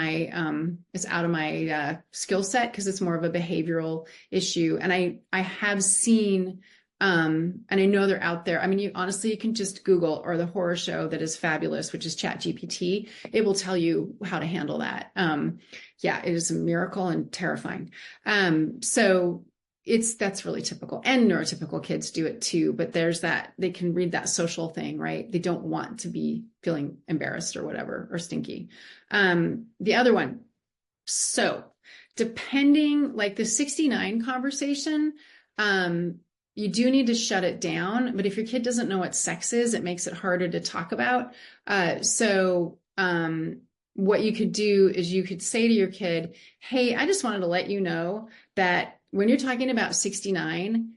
my skill set because it's more of a behavioral issue. And I have seen, and I know they're out there. I mean, you can just Google, or the horror show that is fabulous, which is ChatGPT. It will tell you how to handle that. It is a miracle and terrifying. So that's really typical, and neurotypical kids do it too, but there's that, they can read that social thing, right? They don't want to be feeling embarrassed or whatever, or stinky. The other one. So depending, like the 69 conversation, you do need to shut it down, but if your kid doesn't know what sex is, it makes it harder to talk about. What you could do is you could say to your kid, hey, I just wanted to let you know that when you're talking about 69,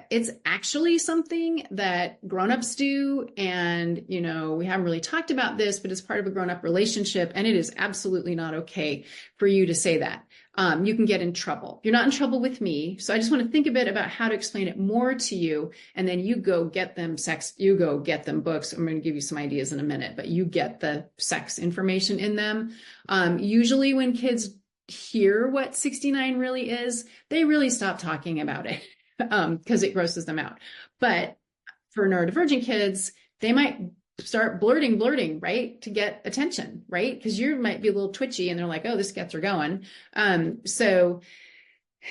it's actually something that grownups do. And, we haven't really talked about this, but it's part of a grown-up relationship. And it is absolutely not okay for you to say that. You can get in trouble. You're not in trouble with me. So I just want to think a bit about how to explain it more to you. And then you go get them you go get them books. I'm going to give you some ideas in a minute, but you get the sex information in them. Usually when kids hear what 69 really is, they really stop talking about it because it grosses them out. But for neurodivergent kids, they might start blurting, right? To get attention, right? Because you might be a little twitchy and they're like, oh, this gets her going. So,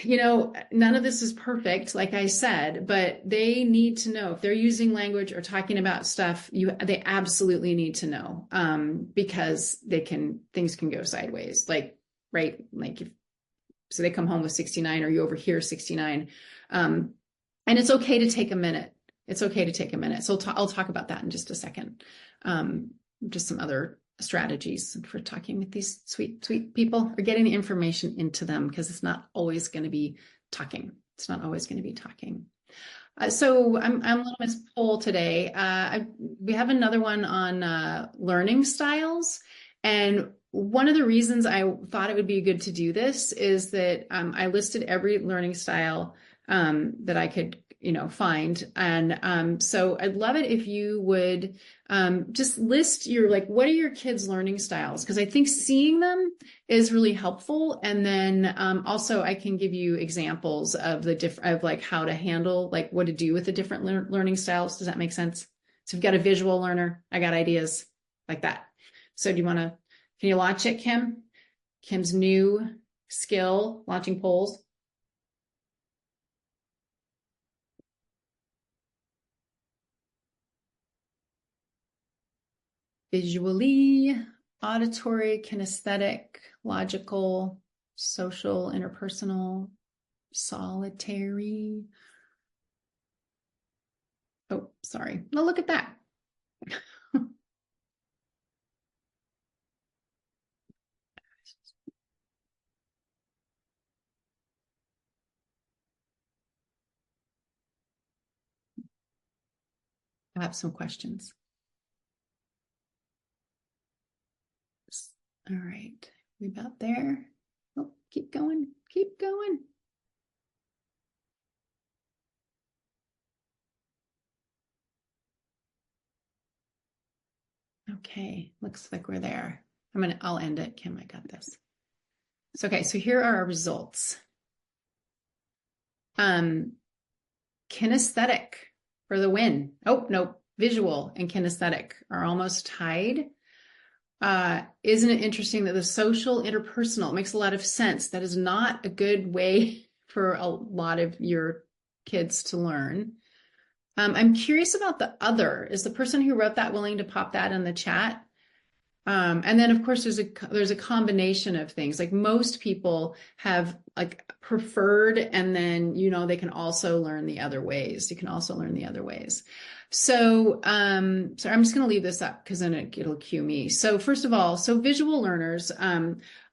none of this is perfect, like I said, but they need to know if they're using language or talking about stuff, they absolutely need to know because things can go sideways. Right? So they come home with 69 or you overhear 69. And it's okay to take a minute. It's okay to take a minute. So I'll talk about that in just a second. Just some other strategies for talking with these sweet, sweet people, or getting the information into them, because it's not always going to be talking. It's not always going to be talking. So I'm a little Miss Poll today. We have another one on learning styles. And one of the reasons I thought it would be good to do this is that I listed every learning style that I could, find. And so I'd love it if you would just list what are your kids' learning styles? Because I think seeing them is really helpful. And then also I can give you examples of how to handle, what to do with the different learning styles. Does that make sense? So if you've got a visual learner, I got ideas like that. So can you launch it, Kim? Kim's new skill, launching polls. Visually, auditory, kinesthetic, logical, social, interpersonal, solitary. Oh, sorry. Well, look at that. I have some questions. All right, we about there? Oh, keep going, keep going. Okay, looks like we're there. I'll end it. Kim, I got this. So, okay, so here are our results. Kinesthetic for the win. Oh, no, visual and kinesthetic are almost tied. Isn't it interesting that the social interpersonal makes a lot of sense? That is not a good way for a lot of your kids to learn. I'm curious about the other. Is the person who wrote that willing to pop that in the chat? And then of course there's a combination of things. Like most people have preferred, and then they can also learn the other ways. You can also learn the other ways. So I'm just going to leave this up because then it'll cue me. So first of all, visual learners,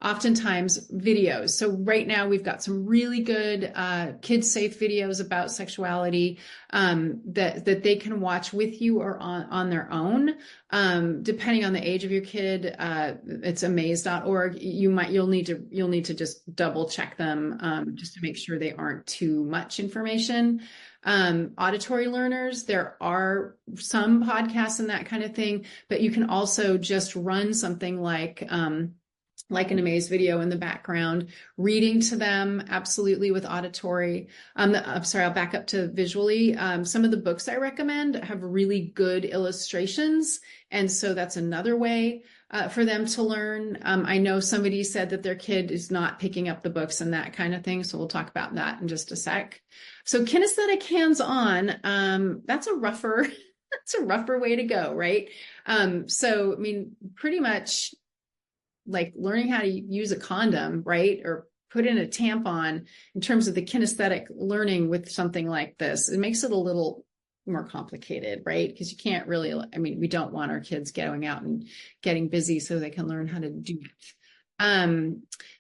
oftentimes videos. So right now we've got some really good kid-safe videos about sexuality that they can watch with you or on their own. Depending on the age of your kid, it's amaze.org. You'll need to just double check them just to make sure they aren't too much information. Auditory learners, there are some podcasts and that kind of thing, but you can also just run something like an Amaze video in the background, reading to them, absolutely, with auditory. I'm sorry, I'll back up to visually. Some of the books I recommend have really good illustrations, and so that's another way for them to learn. I know somebody said that their kid is not picking up the books and that kind of thing, so we'll talk about that in just a sec. So kinesthetic hands-on, that's a rougher way to go, right? So I mean, pretty much like learning how to use a condom, right? Or put in a tampon in terms of the kinesthetic learning with something like this. It makes it a little more complicated, right? Because you can't really, we don't want our kids going out and getting busy so they can learn how to do it.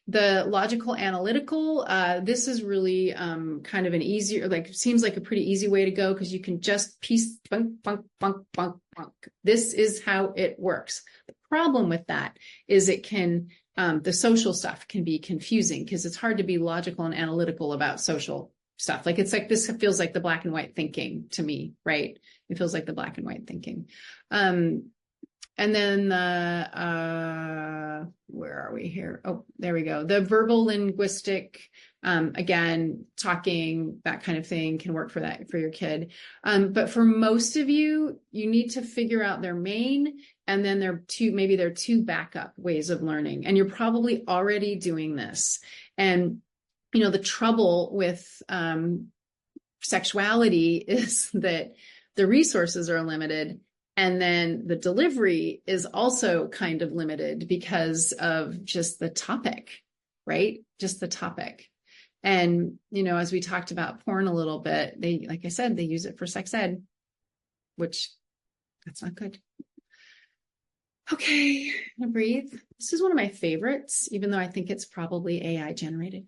The logical analytical, this is really kind of an easier, seems like a pretty easy way to go because you can just piece, bunk, bunk, bunk, bunk, bunk. This is how it works. The problem with that is it can, the social stuff can be confusing because it's hard to be logical and analytical about social stuff. This feels like the black and white thinking to me, right? It feels like the black and white thinking. And then where are we here? Oh, there we go. The verbal linguistic, again, talking, that kind of thing can work for your kid. But for most of you, you need to figure out their main, and then maybe there are two backup ways of learning. And you're probably already doing this. And, the trouble with sexuality is that the resources are limited. And then the delivery is also kind of limited because of just the topic, right? Just the topic. And, as we talked about porn a little bit, like I said, they use it for sex ed, which that's not good. Okay, I'm gonna breathe. This is one of my favorites, even though I think it's probably AI generated.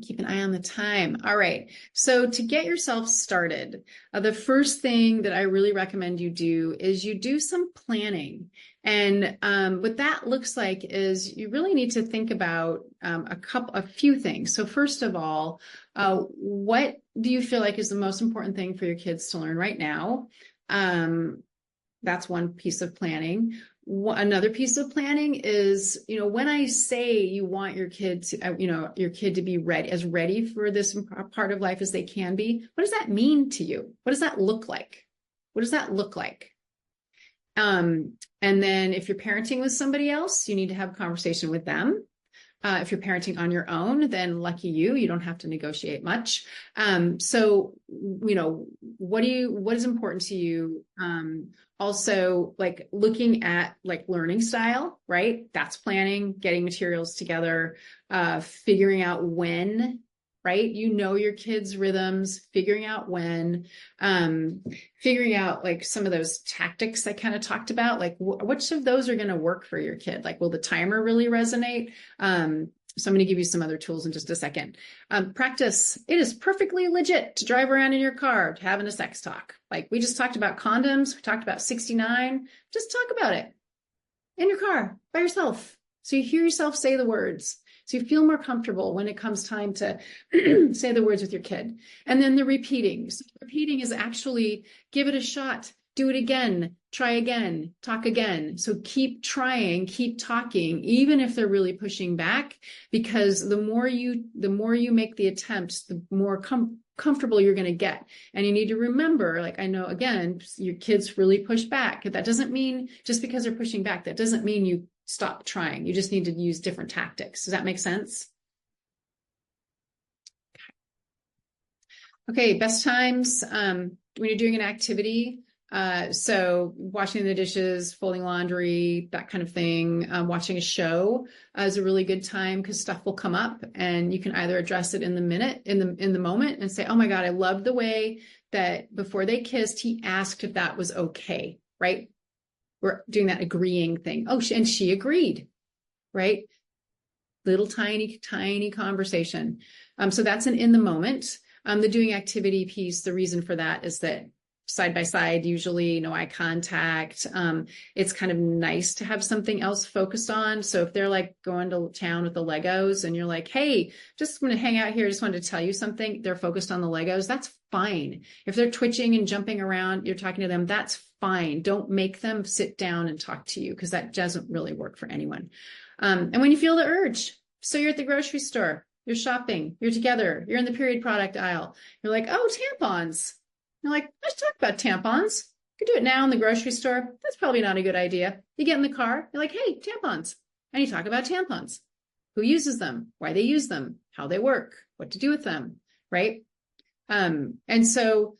Keep an eye on the time. All right. So to get yourself started, the first thing that I really recommend you do is you do some planning. And what that looks like is you really need to think about a few things. So first of all, what do you feel like is the most important thing for your kids to learn right now? That's one piece of planning. Another piece of planning is, when I say you want your kid to, your kid to be ready for this part of life as they can be, what does that mean to you? What does that look like? What does that look like? And then if you're parenting with somebody else, you need to have a conversation with them. If you're parenting on your own, then lucky you don't have to negotiate much. So, what is important to you? Also, like looking at like learning style, right? That's planning, getting materials together, figuring out when, right? Your kids' rhythms, figuring out when, figuring out like some of those tactics I kind of talked about, like which of those are going to work for your kid? Like, will the timer really resonate? So I'm going to give you some other tools in just a second. Practice. It is perfectly legit to drive around in your car having a sex talk. Like we just talked about condoms. We talked about 69. Just talk about it in your car by yourself. So you hear yourself say the words. So you feel more comfortable when it comes time to say the words with your kid. And then the repeating. So repeating is actually give it a shot. Do it again, try again, talk again. So keep trying, keep talking, even if they're really pushing back, because the more you make the attempts, the more comfortable you're going to get. And you need to remember, like, I know, again, your kids really push back. That doesn't mean just because they're pushing back, that doesn't mean you stop trying. You just need to use different tactics. Does that make sense? Okay, best times when you're doing an activity. So washing the dishes, folding laundry, that kind of thing, watching a show is a really good time because stuff will come up and you can either address it in the moment and say, oh my God, I loved the way that before they kissed, he asked if that was okay, right? We're doing that agreeing thing. Oh, and she agreed, right? Little tiny, tiny conversation. So that's an in the moment. The doing activity piece, the reason for that is that side by side, usually no eye contact. It's kind of nice to have something else focused on. So if they're like going to town with the Legos and you're like, hey, just going to hang out here. Just wanted to tell you something. They're focused on the Legos. That's fine. If they're twitching and jumping around, you're talking to them. That's fine. Don't make them sit down and talk to you because that doesn't really work for anyone. And when you feel the urge, so you're at the grocery store, you're shopping, you're together, you're in the period product aisle. You're like, oh, tampons. You're like, let's talk about tampons. You can do it now in the grocery store. That's probably not a good idea. You get in the car. You're like, hey, tampons. And you talk about tampons. Who uses them? Why they use them? How they work? What to do with them? Right? And so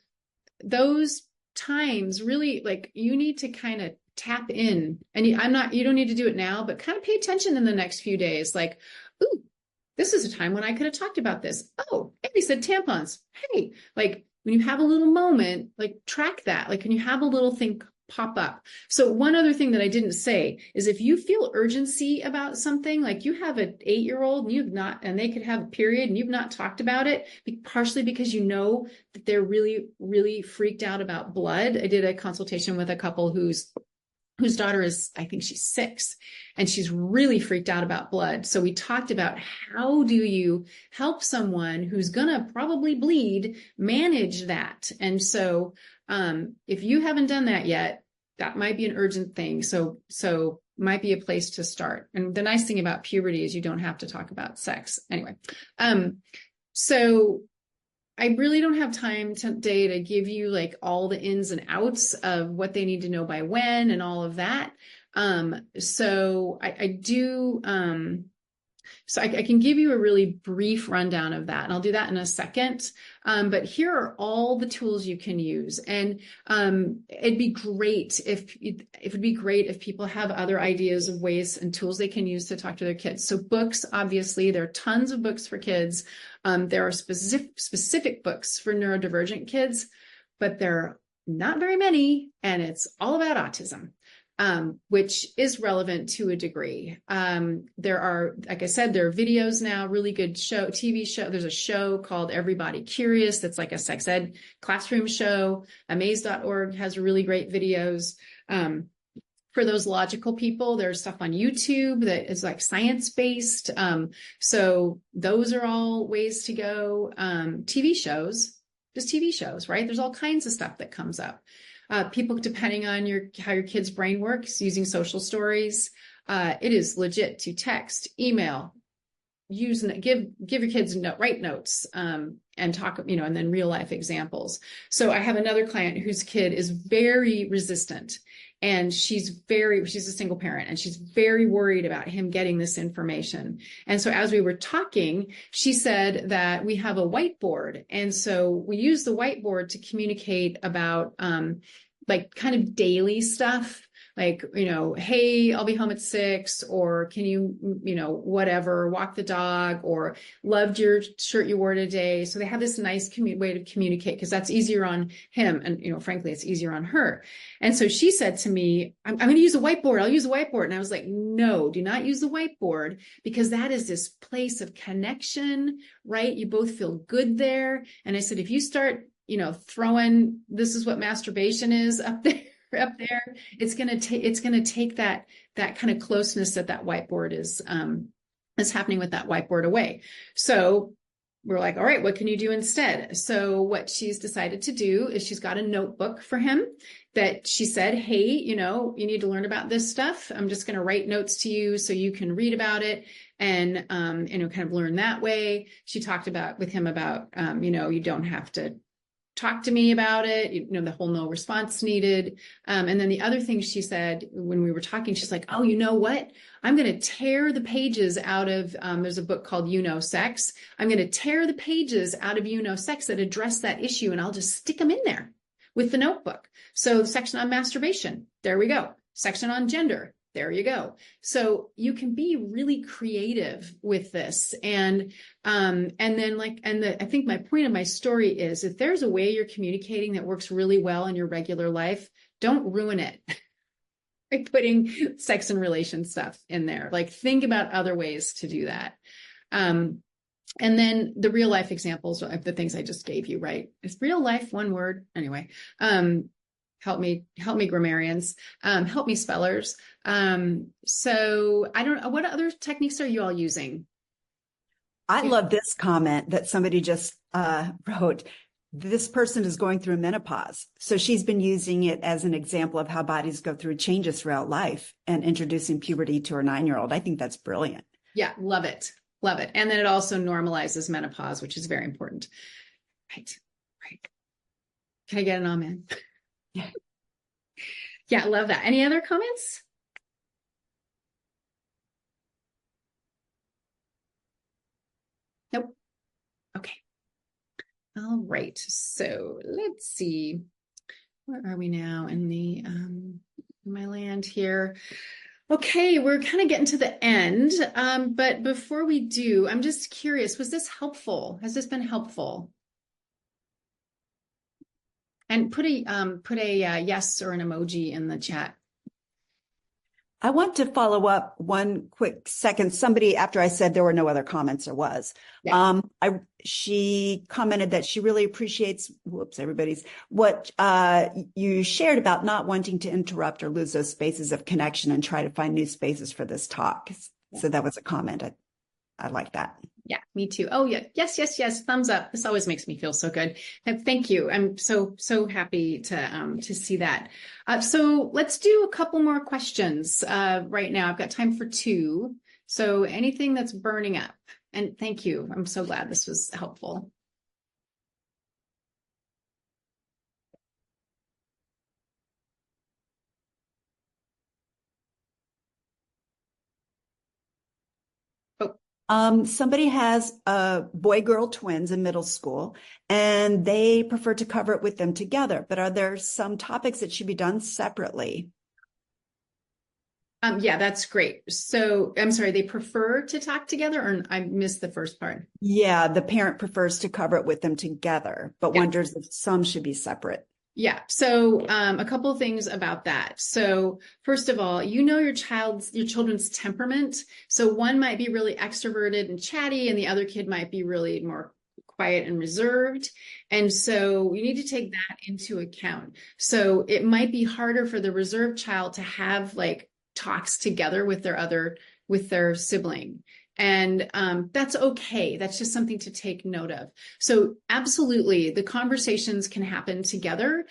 those times really, like, you need to kind of tap in. And you don't need to do it now, but kind of pay attention in the next few days. Like, ooh, this is a time when I could have talked about this. Oh, Amy said tampons. Hey, like, when you have a little moment, like track that, like when you have a little thing pop up. So one other thing that I didn't say is if you feel urgency about something, like you have an 8-year-old and they could have a period and you've not talked about it, partially because you know that they're really, really freaked out about blood. I did a consultation with a couple whose daughter is, I think she's 6, and she's really freaked out about blood. So we talked about how do you help someone who's going to probably bleed manage that. And so if you haven't done that yet, that might be an urgent thing. So might be a place to start. And the nice thing about puberty is you don't have to talk about sex. Anyway, so I really don't have time today to give you like all the ins and outs of what they need to know by when and all of that. So I can give you a really brief rundown of that, and I'll do that in a second. But here are all the tools you can use, and it'd be great if people have other ideas of ways and tools they can use to talk to their kids. So books, obviously, there are tons of books for kids. There are specific books for neurodivergent kids, but there are not very many, and it's all about autism. Which is relevant to a degree. There are, like I said, there are videos now, really good TV show. There's a show called Everybody Curious that's like a sex ed classroom show. Amaze.org has really great videos. For those logical people, there's stuff on YouTube that is like science-based. So those are all ways to go. TV shows, just TV shows, right? There's all kinds of stuff that comes up. People, depending on how your kid's brain works, using social stories, it is legit to text, email, give your kids write notes, and talk, and then real life examples. So I have another client whose kid is very resistant, and she's a single parent, and she's very worried about him getting this information. And so as we were talking, she said that we have a whiteboard. And so we use the whiteboard to communicate about, like kind of daily stuff, like, hey, I'll be home at 6, or can you, whatever, walk the dog, or loved your shirt you wore today. So they have this nice way to communicate, because that's easier on him. And, frankly, it's easier on her. And so she said to me, I'm going to use a whiteboard. I'll use a whiteboard. And I was like, no, do not use the whiteboard, because that is this place of connection, right? You both feel good there. And I said, if you start, throwing, this is what masturbation is up there, it's going to take that kind of closeness that whiteboard is happening with that whiteboard away. So we're like, all right, what can you do instead? So what she's decided to do is she's got a notebook for him that she said, hey, you need to learn about this stuff. I'm just going to write notes to you so you can read about it and, kind of learn that way. She talked with him about, you don't have to talk to me about it, the whole no response needed. And then the other thing she said when we were talking, she's like, oh, you know what? I'm going to tear the pages out of, there's a book called Sex. I'm going to tear the pages out of Sex that address that issue, and I'll just stick them in there with the notebook. So section on masturbation, there we go. Section on gender, there you go. So you can be really creative with this. And then I think my point of my story is, if there's a way you're communicating that works really well in your regular life, don't ruin it by putting sex and relation stuff in there. Like, think about other ways to do that. And then the real life examples of the things I just gave you, right? It's real life, one word. Anyway, help me grammarians, help me spellers. So I don't know, what other techniques are you all using? I love this comment that somebody just wrote. This person is going through menopause. So she's been using it as an example of how bodies go through changes throughout life and introducing puberty to her 9-year-old. I think that's brilliant. Yeah, love it. Love it. And then it also normalizes menopause, which is very important. Right. Can I get an amen? Yeah, I love that. Any other comments? Nope. Okay. All right. So let's see. Where are we now in my land here? Okay, we're kind of getting to the end. But before we do, I'm just curious, was this helpful? Has this been helpful? And put a yes or an emoji in the chat. I want to follow up one quick second. Somebody, after I said there were no other comments, there was. Yeah. She commented that she really appreciates, what you shared about not wanting to interrupt or lose those spaces of connection and try to find new spaces for this talk. Yeah. So that was a comment. I like that. Yeah, me too. Oh yeah. Yes. Thumbs up. This always makes me feel so good. And thank you. I'm so happy to see that. So let's do a couple more questions right now. I've got time for 2. So anything that's burning up. And thank you. I'm so glad this was helpful. Somebody has boy-girl twins in middle school, and they prefer to cover it with them together. But are there some topics that should be done separately? Yeah, that's great. So I'm sorry, they prefer to talk together, or I missed the first part. Yeah, the parent prefers to cover it with them together, but wonders if some should be separate. Yeah. So, a couple of things about that. So, first of all, you know your children's temperament. So one might be really extroverted and chatty, and the other kid might be really more quiet and reserved. And so you need to take that into account. So it might be harder for the reserved child to have like talks together with their sibling. And that's okay. That's just something to take note of. So absolutely, the conversations can happen together.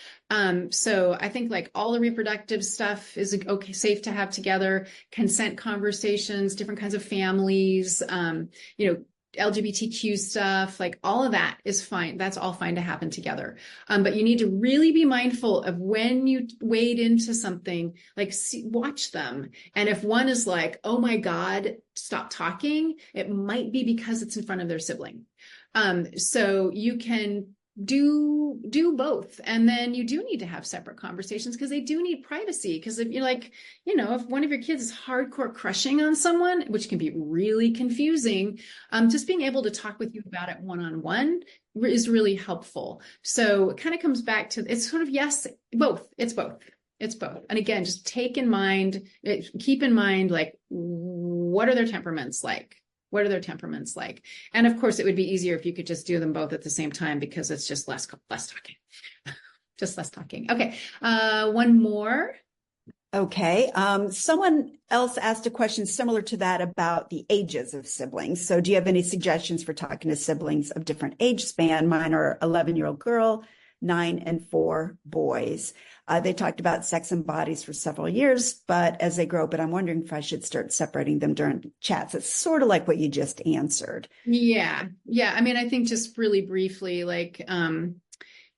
So I think like all the reproductive stuff is okay, safe to have together. Consent conversations, different kinds of families, you know, LGBTQ stuff, like all of that is fine. That's all fine to happen together. But you need to really be mindful of when you wade into something, like watch them. And if one is like, oh my God, stop talking, it might be because it's in front of their sibling. So you can do both. And then you do need to have separate conversations because they do need privacy. Because if you're like, you know, if one of your kids is hardcore crushing on someone, which can be really confusing, just being able to talk with you about it one-on-one is really helpful. So it kind of comes back to, it's sort of, yes, both. It's both. It's both. And again, just keep in mind, like, what are their temperaments like? What are their temperaments like? And of course, it would be easier if you could just do them both at the same time because it's just less talking, just less talking. Okay, one more. Okay. Someone else asked a question similar to that about the ages of siblings. So do you have any suggestions for talking to siblings of different age span? Mine are 11-year-old girl, 9 and 4 boys. They talked about sex and bodies for several years, but as they grow up, and I'm wondering if I should start separating them during chats. It's sort of like what you just answered. Yeah. Yeah. I mean, I think just really briefly, like,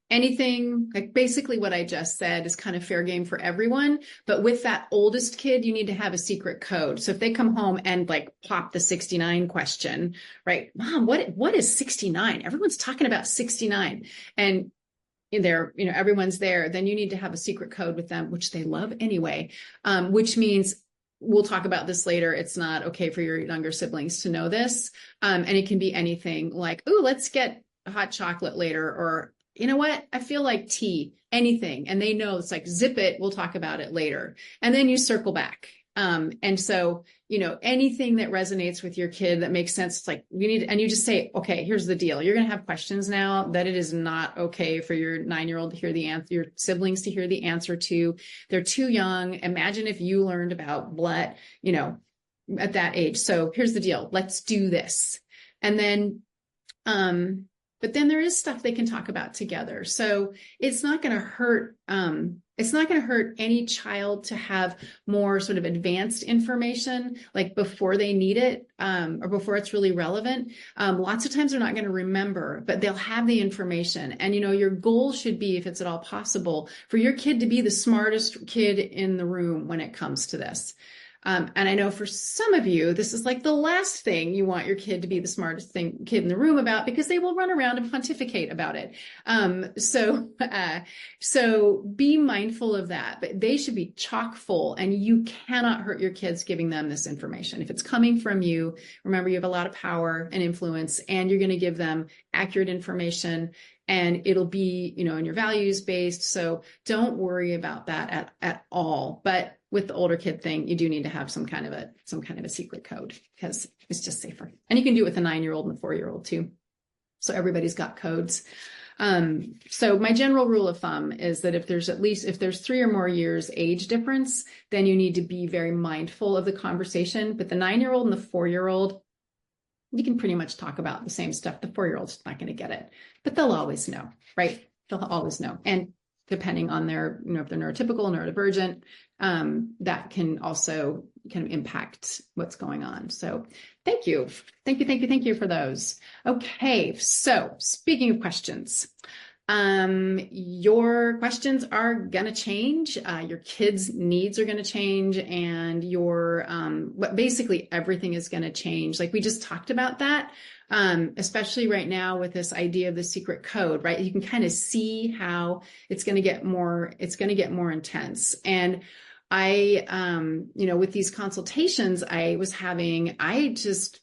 anything like basically what I just said is kind of fair game for everyone. But with that oldest kid, you need to have a secret code. So if they come home and like pop the 69 question, right? Mom, what is 69? Everyone's talking about 69. And there, you know, everyone's there, then you need to have a secret code with them, which they love anyway, which means we'll talk about this later. It's not okay for your younger siblings to know this. And it can be anything like, oh, let's get hot chocolate later, or you know what? I feel like tea, anything. And they know it's like, zip it. We'll talk about it later. And then you circle back. And so, you know, anything that resonates with your kid that makes sense, it's like and you just say, okay, here's the deal. You're going to have questions now that it is not okay for your 9-year-old to hear the answer, your siblings to hear the answer to. They're too young. Imagine if you learned about blood, you know, at that age. So here's the deal. Let's do this. And then, but then there is stuff they can talk about together. So it's not going to hurt. It's not going to hurt any child to have more sort of advanced information, like before they need it, or before it's really relevant. Lots of times they're not going to remember, but they'll have the information. And, you know, your goal should be, if it's at all possible, for your kid to be the smartest kid in the room when it comes to this. And I know for some of you, this is like the last thing you want your kid to be the smartest kid in the room about, because they will run around and pontificate about it. So be mindful of that, but they should be chock full, and you cannot hurt your kids giving them this information. If it's coming from you, remember you have a lot of power and influence, and you're going to give them accurate information, and it'll be, you know, in your values based. So don't worry about that at all. But with the older kid thing, you do need to have some kind of a secret code, because it's just safer. And you can do it with a 9-year-old and a 4-year-old too. So everybody's got codes. So my general rule of thumb is that if there's 3 or more years age difference, then you need to be very mindful of the conversation. But the 9-year-old and the 4-year-old, you can pretty much talk about the same stuff. The 4-year-old's not going to get it, but they'll always know, right? They'll always know. And depending on their, you know, if they're neurotypical, neurodivergent, that can also kind of impact what's going on. So thank you for those. Okay, so speaking of questions, your questions are gonna change. Your kids' needs are gonna change, and basically everything is gonna change. Like we just talked about that. Especially right now with this idea of the secret code, right? You can kind of see how it's going to get more intense. And I, you know, with these consultations I was having, I just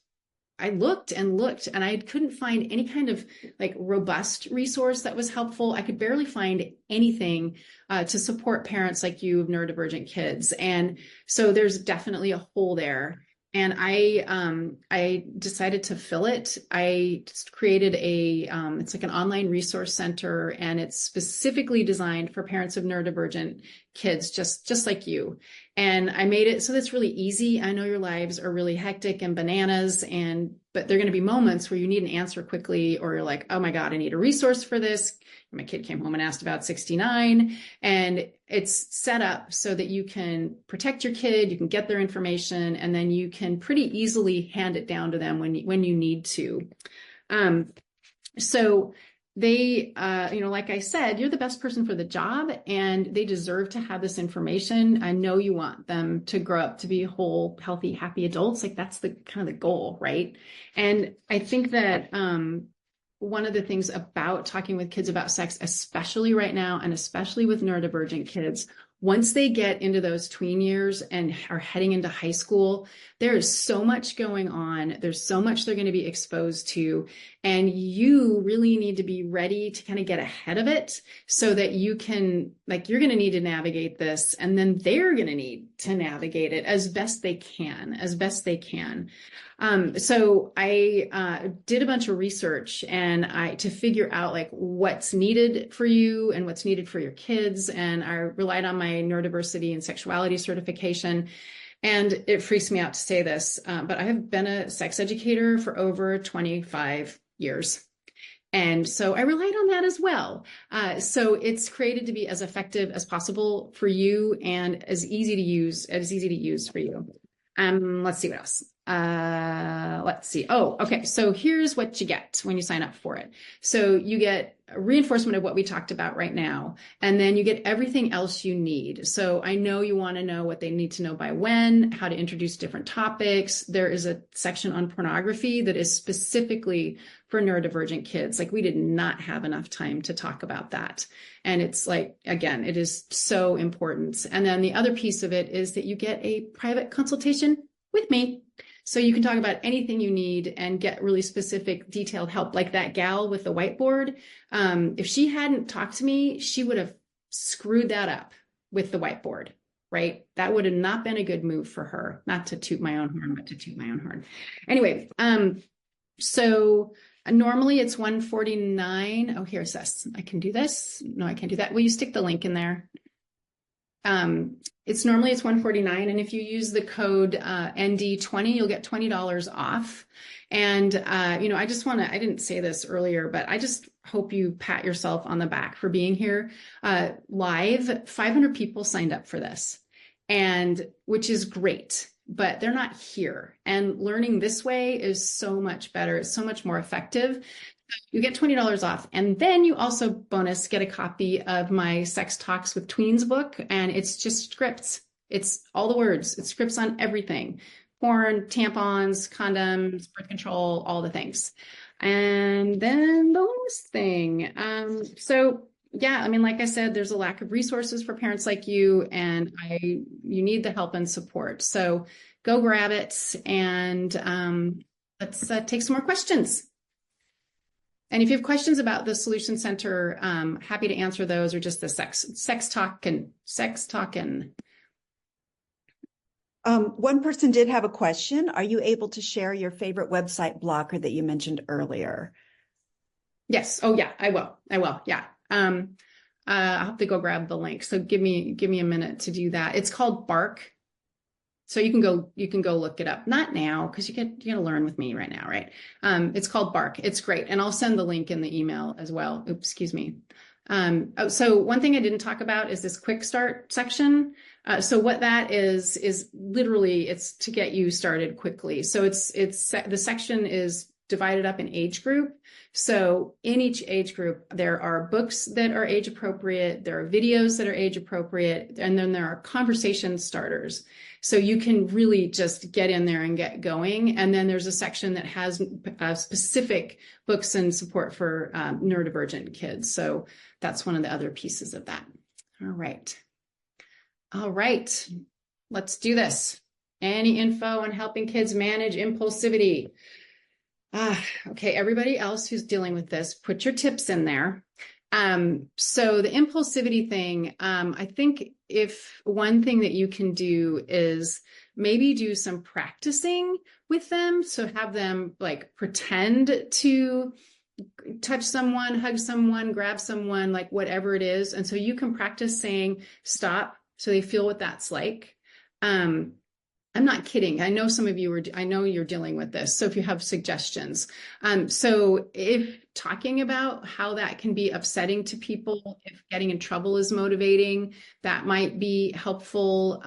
I looked and looked and I couldn't find any kind of like robust resource that was helpful. I could barely find anything to support parents like you of neurodivergent kids. And so there's definitely a hole there. And I decided to fill it. I just created it's like an online resource center, and it's specifically designed for parents of neurodivergent kids, just like you. And I made it so that's really easy. I know your lives are really hectic and bananas, but there are going to be moments where you need an answer quickly, or you're like, oh my God, I need a resource for this. My kid came home and asked about 69, and it's set up so that you can protect your kid, you can get their information, and then you can pretty easily hand it down to them when you need to. So they, like I said, you're the best person for the job, and they deserve to have this information. I know you want them to grow up to be whole, healthy, happy adults. Like that's the kind of the goal, right? And I think that one of the things about talking with kids about sex, especially right now, and especially with neurodivergent kids, once they get into those tween years and are heading into high school, there is so much going on. There's so much they're going to be exposed to. And you really need to be ready to kind of get ahead of it so that you can, like, you're going to need to navigate this, and then they're going to need to navigate it as best they can. So I did a bunch of research to figure out like what's needed for you and what's needed for your kids. And I relied on my neurodiversity and sexuality certification. And it freaks me out to say this, but I have been a sex educator for over 25 years. And so I relied on that as well. So it's created to be as effective as possible for you and as easy to use for you. Let's see what else. Let's see. Oh, okay. So here's what you get when you sign up for it. So you get a reinforcement of what we talked about right now, and then you get everything else you need. So I know you want to know what they need to know by when, how to introduce different topics. There is a section on pornography that is specifically for neurodivergent kids. Like we did not have enough time to talk about that. And it's like, again, it is so important. And then the other piece of it is that you get a private consultation with me. So you can talk about anything you need and get really specific, detailed help, like that gal with the whiteboard. If she hadn't talked to me, she would have screwed that up with the whiteboard, right? That would have not been a good move for her, not to toot my own horn, but to toot my own horn. Anyway, so normally it's $149. Oh, here's this. I can do this. No, I can't do that. Will you stick the link in there? It's $149. And if you use the code ND20, you'll get $20 off. And, I didn't say this earlier, but I just hope you pat yourself on the back for being here live. 500 people signed up for this, and which is great, but they're not here. And learning this way is so much better. It's so much more effective. You get $20 off. And then you also bonus get a copy of my Sex Talks with Tweens book. And it's just scripts. It's all the words. It's scripts on everything: porn, tampons, condoms, birth control, all the things. And then the last thing. Like I said, there's a lack of resources for parents like you, and you need the help and support. So go grab it, and let's take some more questions. And if you have questions about the Solution Center, happy to answer those, or just the sex talk. One person did have a question. Are you able to share your favorite website blocker that you mentioned earlier? Yes. Oh yeah, I will. Yeah. I'll have to go grab the link. So give me a minute to do that. It's called Bark. So you can go look it up. Not now, because you got to learn with me right now, right? It's called Bark. It's great. And I'll send the link in the email as well. Oops, excuse me. So one thing I didn't talk about is this quick start section. So what that is literally, it's to get you started quickly. So the section is divided up in age group. So in each age group, there are books that are age appropriate, there are videos that are age appropriate, and then there are conversation starters. So you can really just get in there and get going. And then there's a section that has specific books and support for neurodivergent kids. So that's one of the other pieces of that. All right, let's do this. Any info on helping kids manage impulsivity? Okay, everybody else who's dealing with this, put your tips in there. So the impulsivity thing, I think if one thing that you can do is maybe do some practicing with them. So have them like pretend to touch someone, hug someone, grab someone, like whatever it is. And so you can practice saying stop so they feel what that's like. I'm not kidding. I know some of you I know you're dealing with this. So if you have suggestions. So if talking about how that can be upsetting to people, if getting in trouble is motivating, that might be helpful.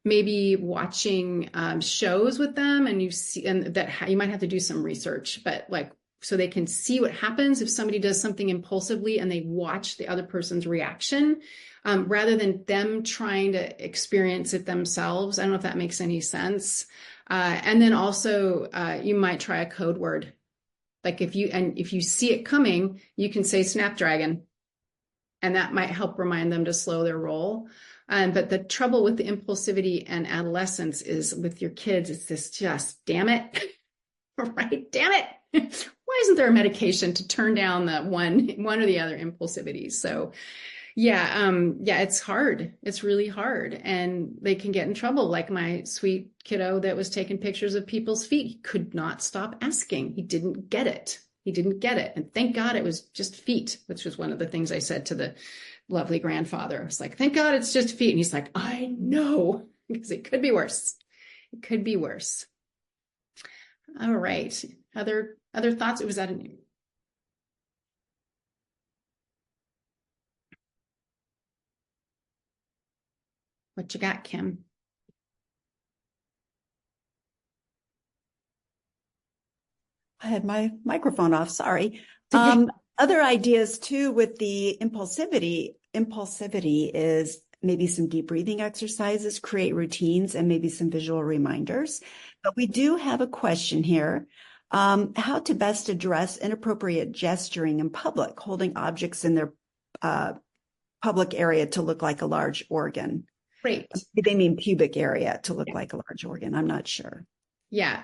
Maybe watching shows with them and you see, and that you might have to do some research, but like, so they can see what happens if somebody does something impulsively and they watch the other person's reaction. Rather than them trying to experience it themselves. I don't know if that makes any sense. And then also you might try a code word. Like if you see it coming, you can say Snapdragon, and that might help remind them to slow their roll. But the trouble with the impulsivity and adolescence is with your kids, it's this just, damn it, right? Damn it. Why isn't there a medication to turn down the one or the other impulsivity? So yeah, it's hard. It's really hard. And they can get in trouble. Like my sweet kiddo that was taking pictures of people's feet. He could not stop asking. He didn't get it. And thank God it was just feet, which was one of the things I said to the lovely grandfather. I was like, thank God it's just feet. And he's like, I know, because it could be worse. It could be worse. All right. Other thoughts? Was that a new? What you got, Kim? I had my microphone off. Sorry. Other ideas too with the impulsivity is maybe some deep breathing exercises, create routines, and maybe some visual reminders. But we do have a question here. How to best address inappropriate gesturing in public, holding objects in their public area to look like a large organ. Great. They mean pubic area to look like a large organ. I'm not sure. Yeah.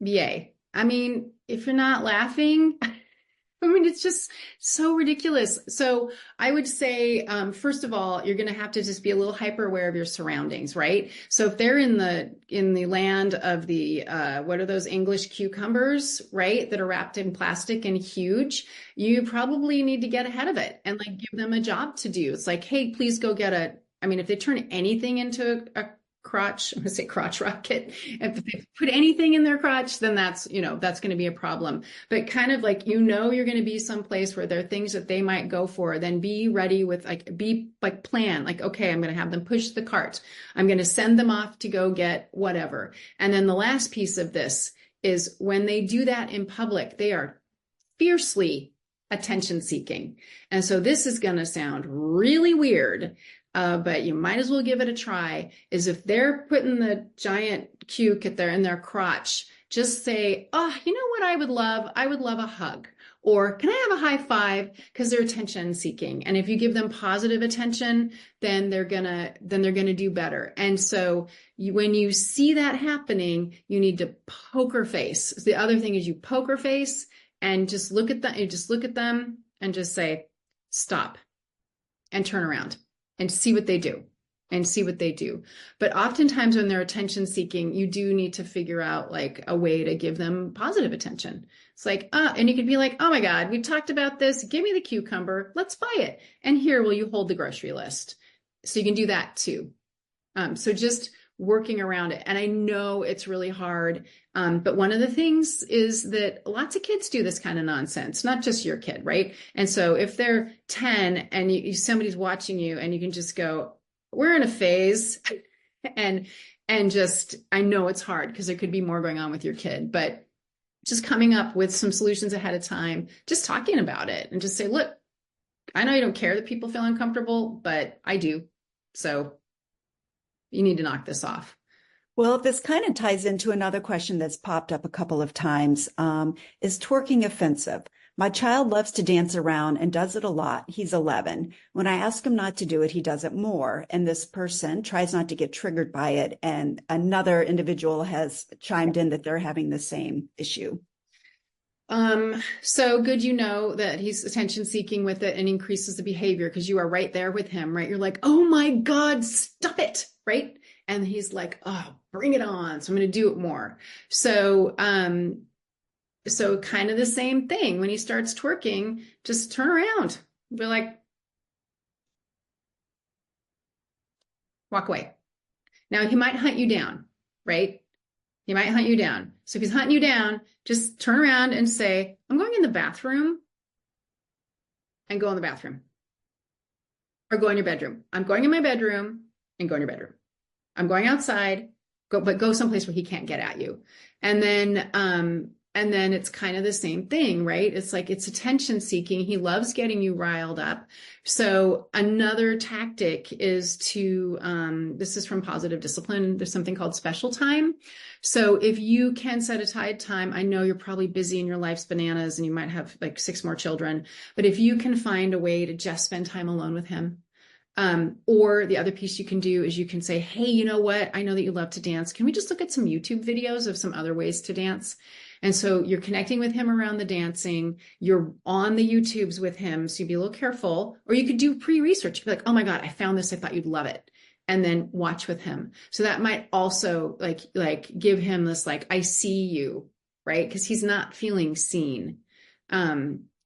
Yay. I mean, if you're not laughing, I mean, it's just so ridiculous. So I would say, first of all, you're going to have to just be a little hyper aware of your surroundings, right? So if they're in the land of the, what are those English cucumbers, right? That are wrapped in plastic and huge, you probably need to get ahead of it and like give them a job to do. It's like, hey, please go I mean, if they turn anything into a crotch, I'm going to say crotch rocket. If they put anything in their crotch, then that's going to be a problem. But kind of like, you're going to be someplace where there are things that they might go for, then be ready with plan, like, okay, I'm going to have them push the cart. I'm going to send them off to go get whatever. And then the last piece of this is when they do that in public, they are fiercely attention seeking. And so this is going to sound really weird. But you might as well give it a try, is if they're putting the giant cuke in their crotch, just say, oh, you know what I would love? I would love a hug. Or can I have a high five? Because they're attention seeking. And if you give them positive attention, then they're gonna do better. And so when you see that happening, you need to poker face. The other thing is you poker face and just look at them and just say, stop, and turn around. And see what they do. But oftentimes when they're attention seeking, you do need to figure out like a way to give them positive attention. It's like, and you could be like, oh my God, we talked about this. Give me the cucumber. Let's buy it. And here, will you hold the grocery list? So you can do that too. So just working around it. And I know it's really hard. But one of the things is that lots of kids do this kind of nonsense, not just your kid, right? And so if they're 10 and somebody's watching you and you can just go, we're in a phase and just, I know it's hard because there could be more going on with your kid, but just coming up with some solutions ahead of time, just talking about it and just say, look, I know you don't care that people feel uncomfortable, but I do. So you need to knock this off. Well, this kind of ties into another question that's popped up a couple of times. Is twerking offensive? My child loves to dance around and does it a lot. He's 11. When I ask him not to do it, he does it more. And this person tries not to get triggered by it. And another individual has chimed in that they're having the same issue. So good, you know, that he's attention seeking with it and increases the behavior because you are right there with him, right? You're like, oh my God, stop it, right? And he's like, oh, bring it on. So I'm going to do it more. So, so kind of the same thing. When he starts twerking, just turn around. Be like, walk away. Now he might hunt you down, right? He might hunt you down. So if he's hunting you down, just turn around and say, I'm going in the bathroom, and go in the bathroom. Or go in your bedroom. I'm going in my bedroom, and go in your bedroom. I'm going outside, but go someplace where he can't get at you. And then it's kind of the same thing, right? It's like it's attention seeking. He loves getting you riled up. So another tactic is to, this is from Positive Discipline. There's something called special time. So if you can set aside time, I know you're probably busy in your life's bananas and you might have like 6 more children, but if you can find a way to just spend time alone with him, or the other piece you can do is you can say, hey, you know what? I know that you love to dance. Can we just look at some YouTube videos of some other ways to dance? And so you're connecting with him around the dancing. You're on the YouTubes with him. So you'd be a little careful, or you could do pre-research. You'd be like, oh my God, I found this. I thought you'd love it. And then watch with him. So that might also like give him this, like, I see you, right? Because he's not feeling seen.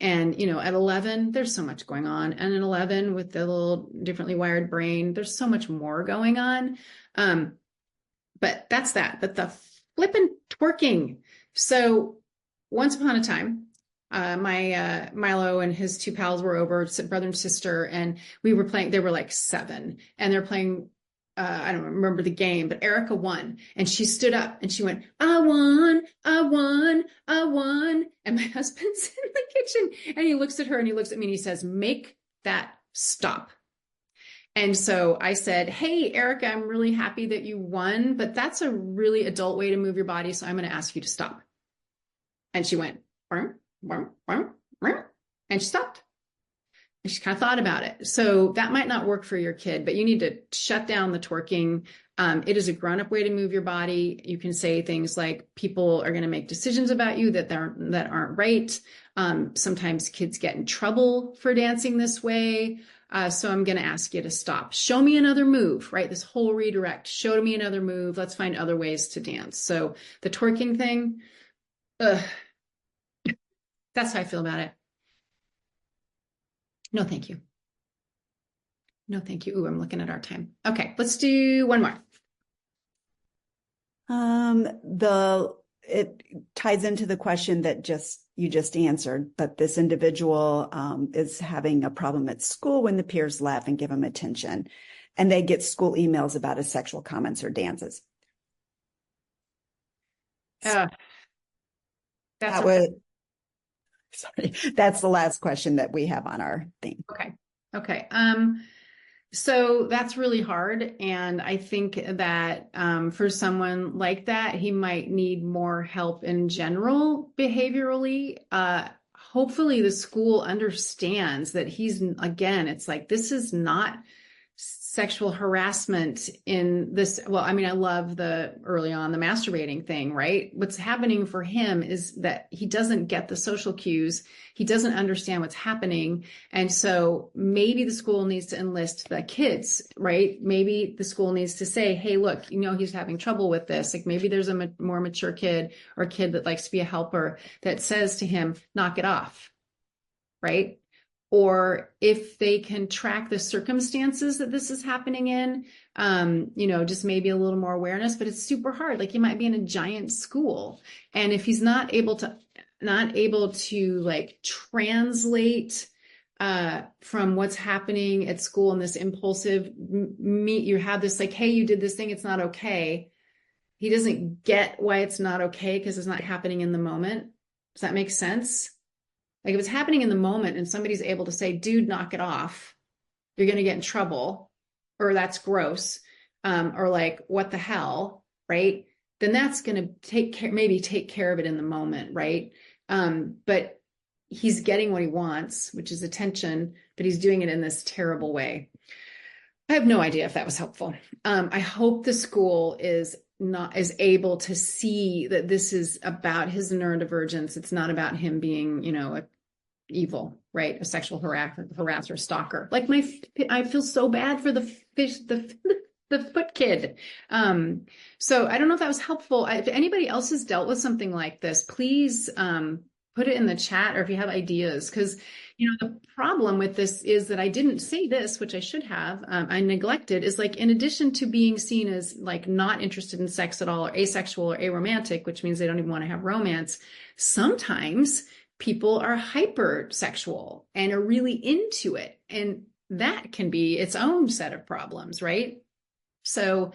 And, you know, at 11, there's so much going on. And at 11, with the little differently wired brain, there's so much more going on. But that's that. But the flippin' twerking. So once upon a time, my Milo and his 2 pals were over, brother and sister, and we were playing. They were like 7, and they're playing. I don't remember the game, but Erica won, and she stood up and she went, I won, I won, I won. And my husband's in the kitchen, and he looks at her and he looks at me and he says, make that stop. And so I said, hey, Erica, I'm really happy that you won, but that's a really adult way to move your body. So I'm going to ask you to stop. And she went, and she stopped. And she kind of thought about it. So that might not work for your kid, but you need to shut down the twerking. It is a grown-up way to move your body. You can say things like, people are going to make decisions about you that aren't right. Sometimes kids get in trouble for dancing this way. So I'm going to ask you to stop. Show me another move, right? This whole redirect. Show me another move. Let's find other ways to dance. So the twerking thing, that's how I feel about it. No, thank you. No, thank you. Ooh, I'm looking at our time. Okay, let's do one more. It ties into the question that you just answered, but this individual is having a problem at school when the peers laugh and give him attention, and they get school emails about his sexual comments or dances. That's the last question that we have on our thing. Okay. So that's really hard. And I think that for someone like that, he might need more help in general behaviorally. Hopefully the school understands that it's like, this is not sexual harassment in this. Well, I mean, I love early on the masturbating thing, right? What's happening for him is that he doesn't get the social cues. He doesn't understand what's happening. And so maybe the school needs to enlist the kids, right? Maybe the school needs to say, hey, look, you know, he's having trouble with this. Like maybe there's a more mature kid or a kid that likes to be a helper that says to him, knock it off, right? Or if they can track the circumstances that this is happening in, you know, just maybe a little more awareness, but it's super hard. Like he might be in a giant school. And if he's not able to like translate from what's happening at school and this impulsive you have this like, hey, you did this thing, it's not okay. He doesn't get why it's not okay because it's not happening in the moment. Does that make sense? Like if it's happening in the moment and somebody's able to say, dude, knock it off, you're going to get in trouble, or that's gross, or like, what the hell, right? Then that's going to maybe take care of it in the moment, right? But he's getting what he wants, which is attention, but he's doing it in this terrible way. I have no idea if that was helpful. I hope the school is able to see that this is about his neurodivergence. It's not about him being, evil, right? A sexual harasser, stalker. Like I feel so bad for the foot kid. So I don't know if that was helpful. If anybody else has dealt with something like this, please put it in the chat, or if you have ideas, because the problem with this is that I didn't say this, which I should have. I neglected, is like, in addition to being seen as like not interested in sex at all, or asexual or aromantic, which means they don't even want to have romance, sometimes people are hypersexual and are really into it. And that can be its own set of problems, right? So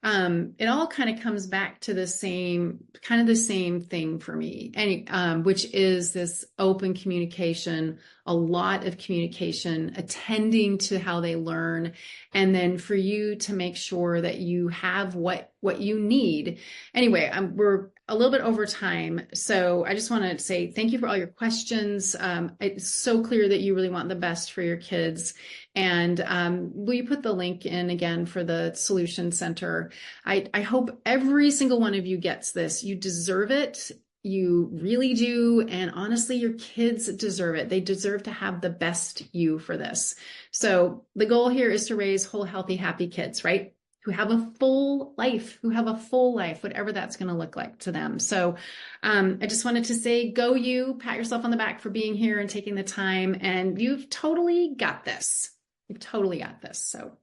it all kind of comes back to the same thing for me, and which is this open communication, a lot of communication, attending to how they learn, and then for you to make sure that you have what you need. Anyway, we're a little bit over time, so I just want to say thank you for all your questions. It's so clear that you really want the best for your kids. And will you put the link in again for the Solution Center? I hope every single one of you gets this. You deserve it. You really do. And honestly, your kids deserve it. They deserve to have the best you for this. So the goal here is to raise whole, healthy, happy kids, right? Who have a full life, whatever that's going to look like to them. So I just wanted to say, go you, pat yourself on the back for being here and taking the time. And you've totally got this. You've totally got this. So,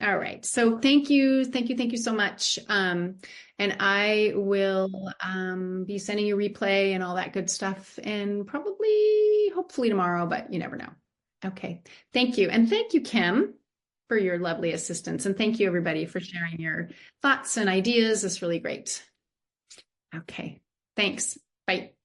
all right. So thank you so much. And I will be sending you replay and all that good stuff, and hopefully tomorrow, but you never know. Okay. Thank you. And thank you, Kim, for your lovely assistance. And thank you, everybody, for sharing your thoughts and ideas. It's really great. Okay. Thanks. Bye.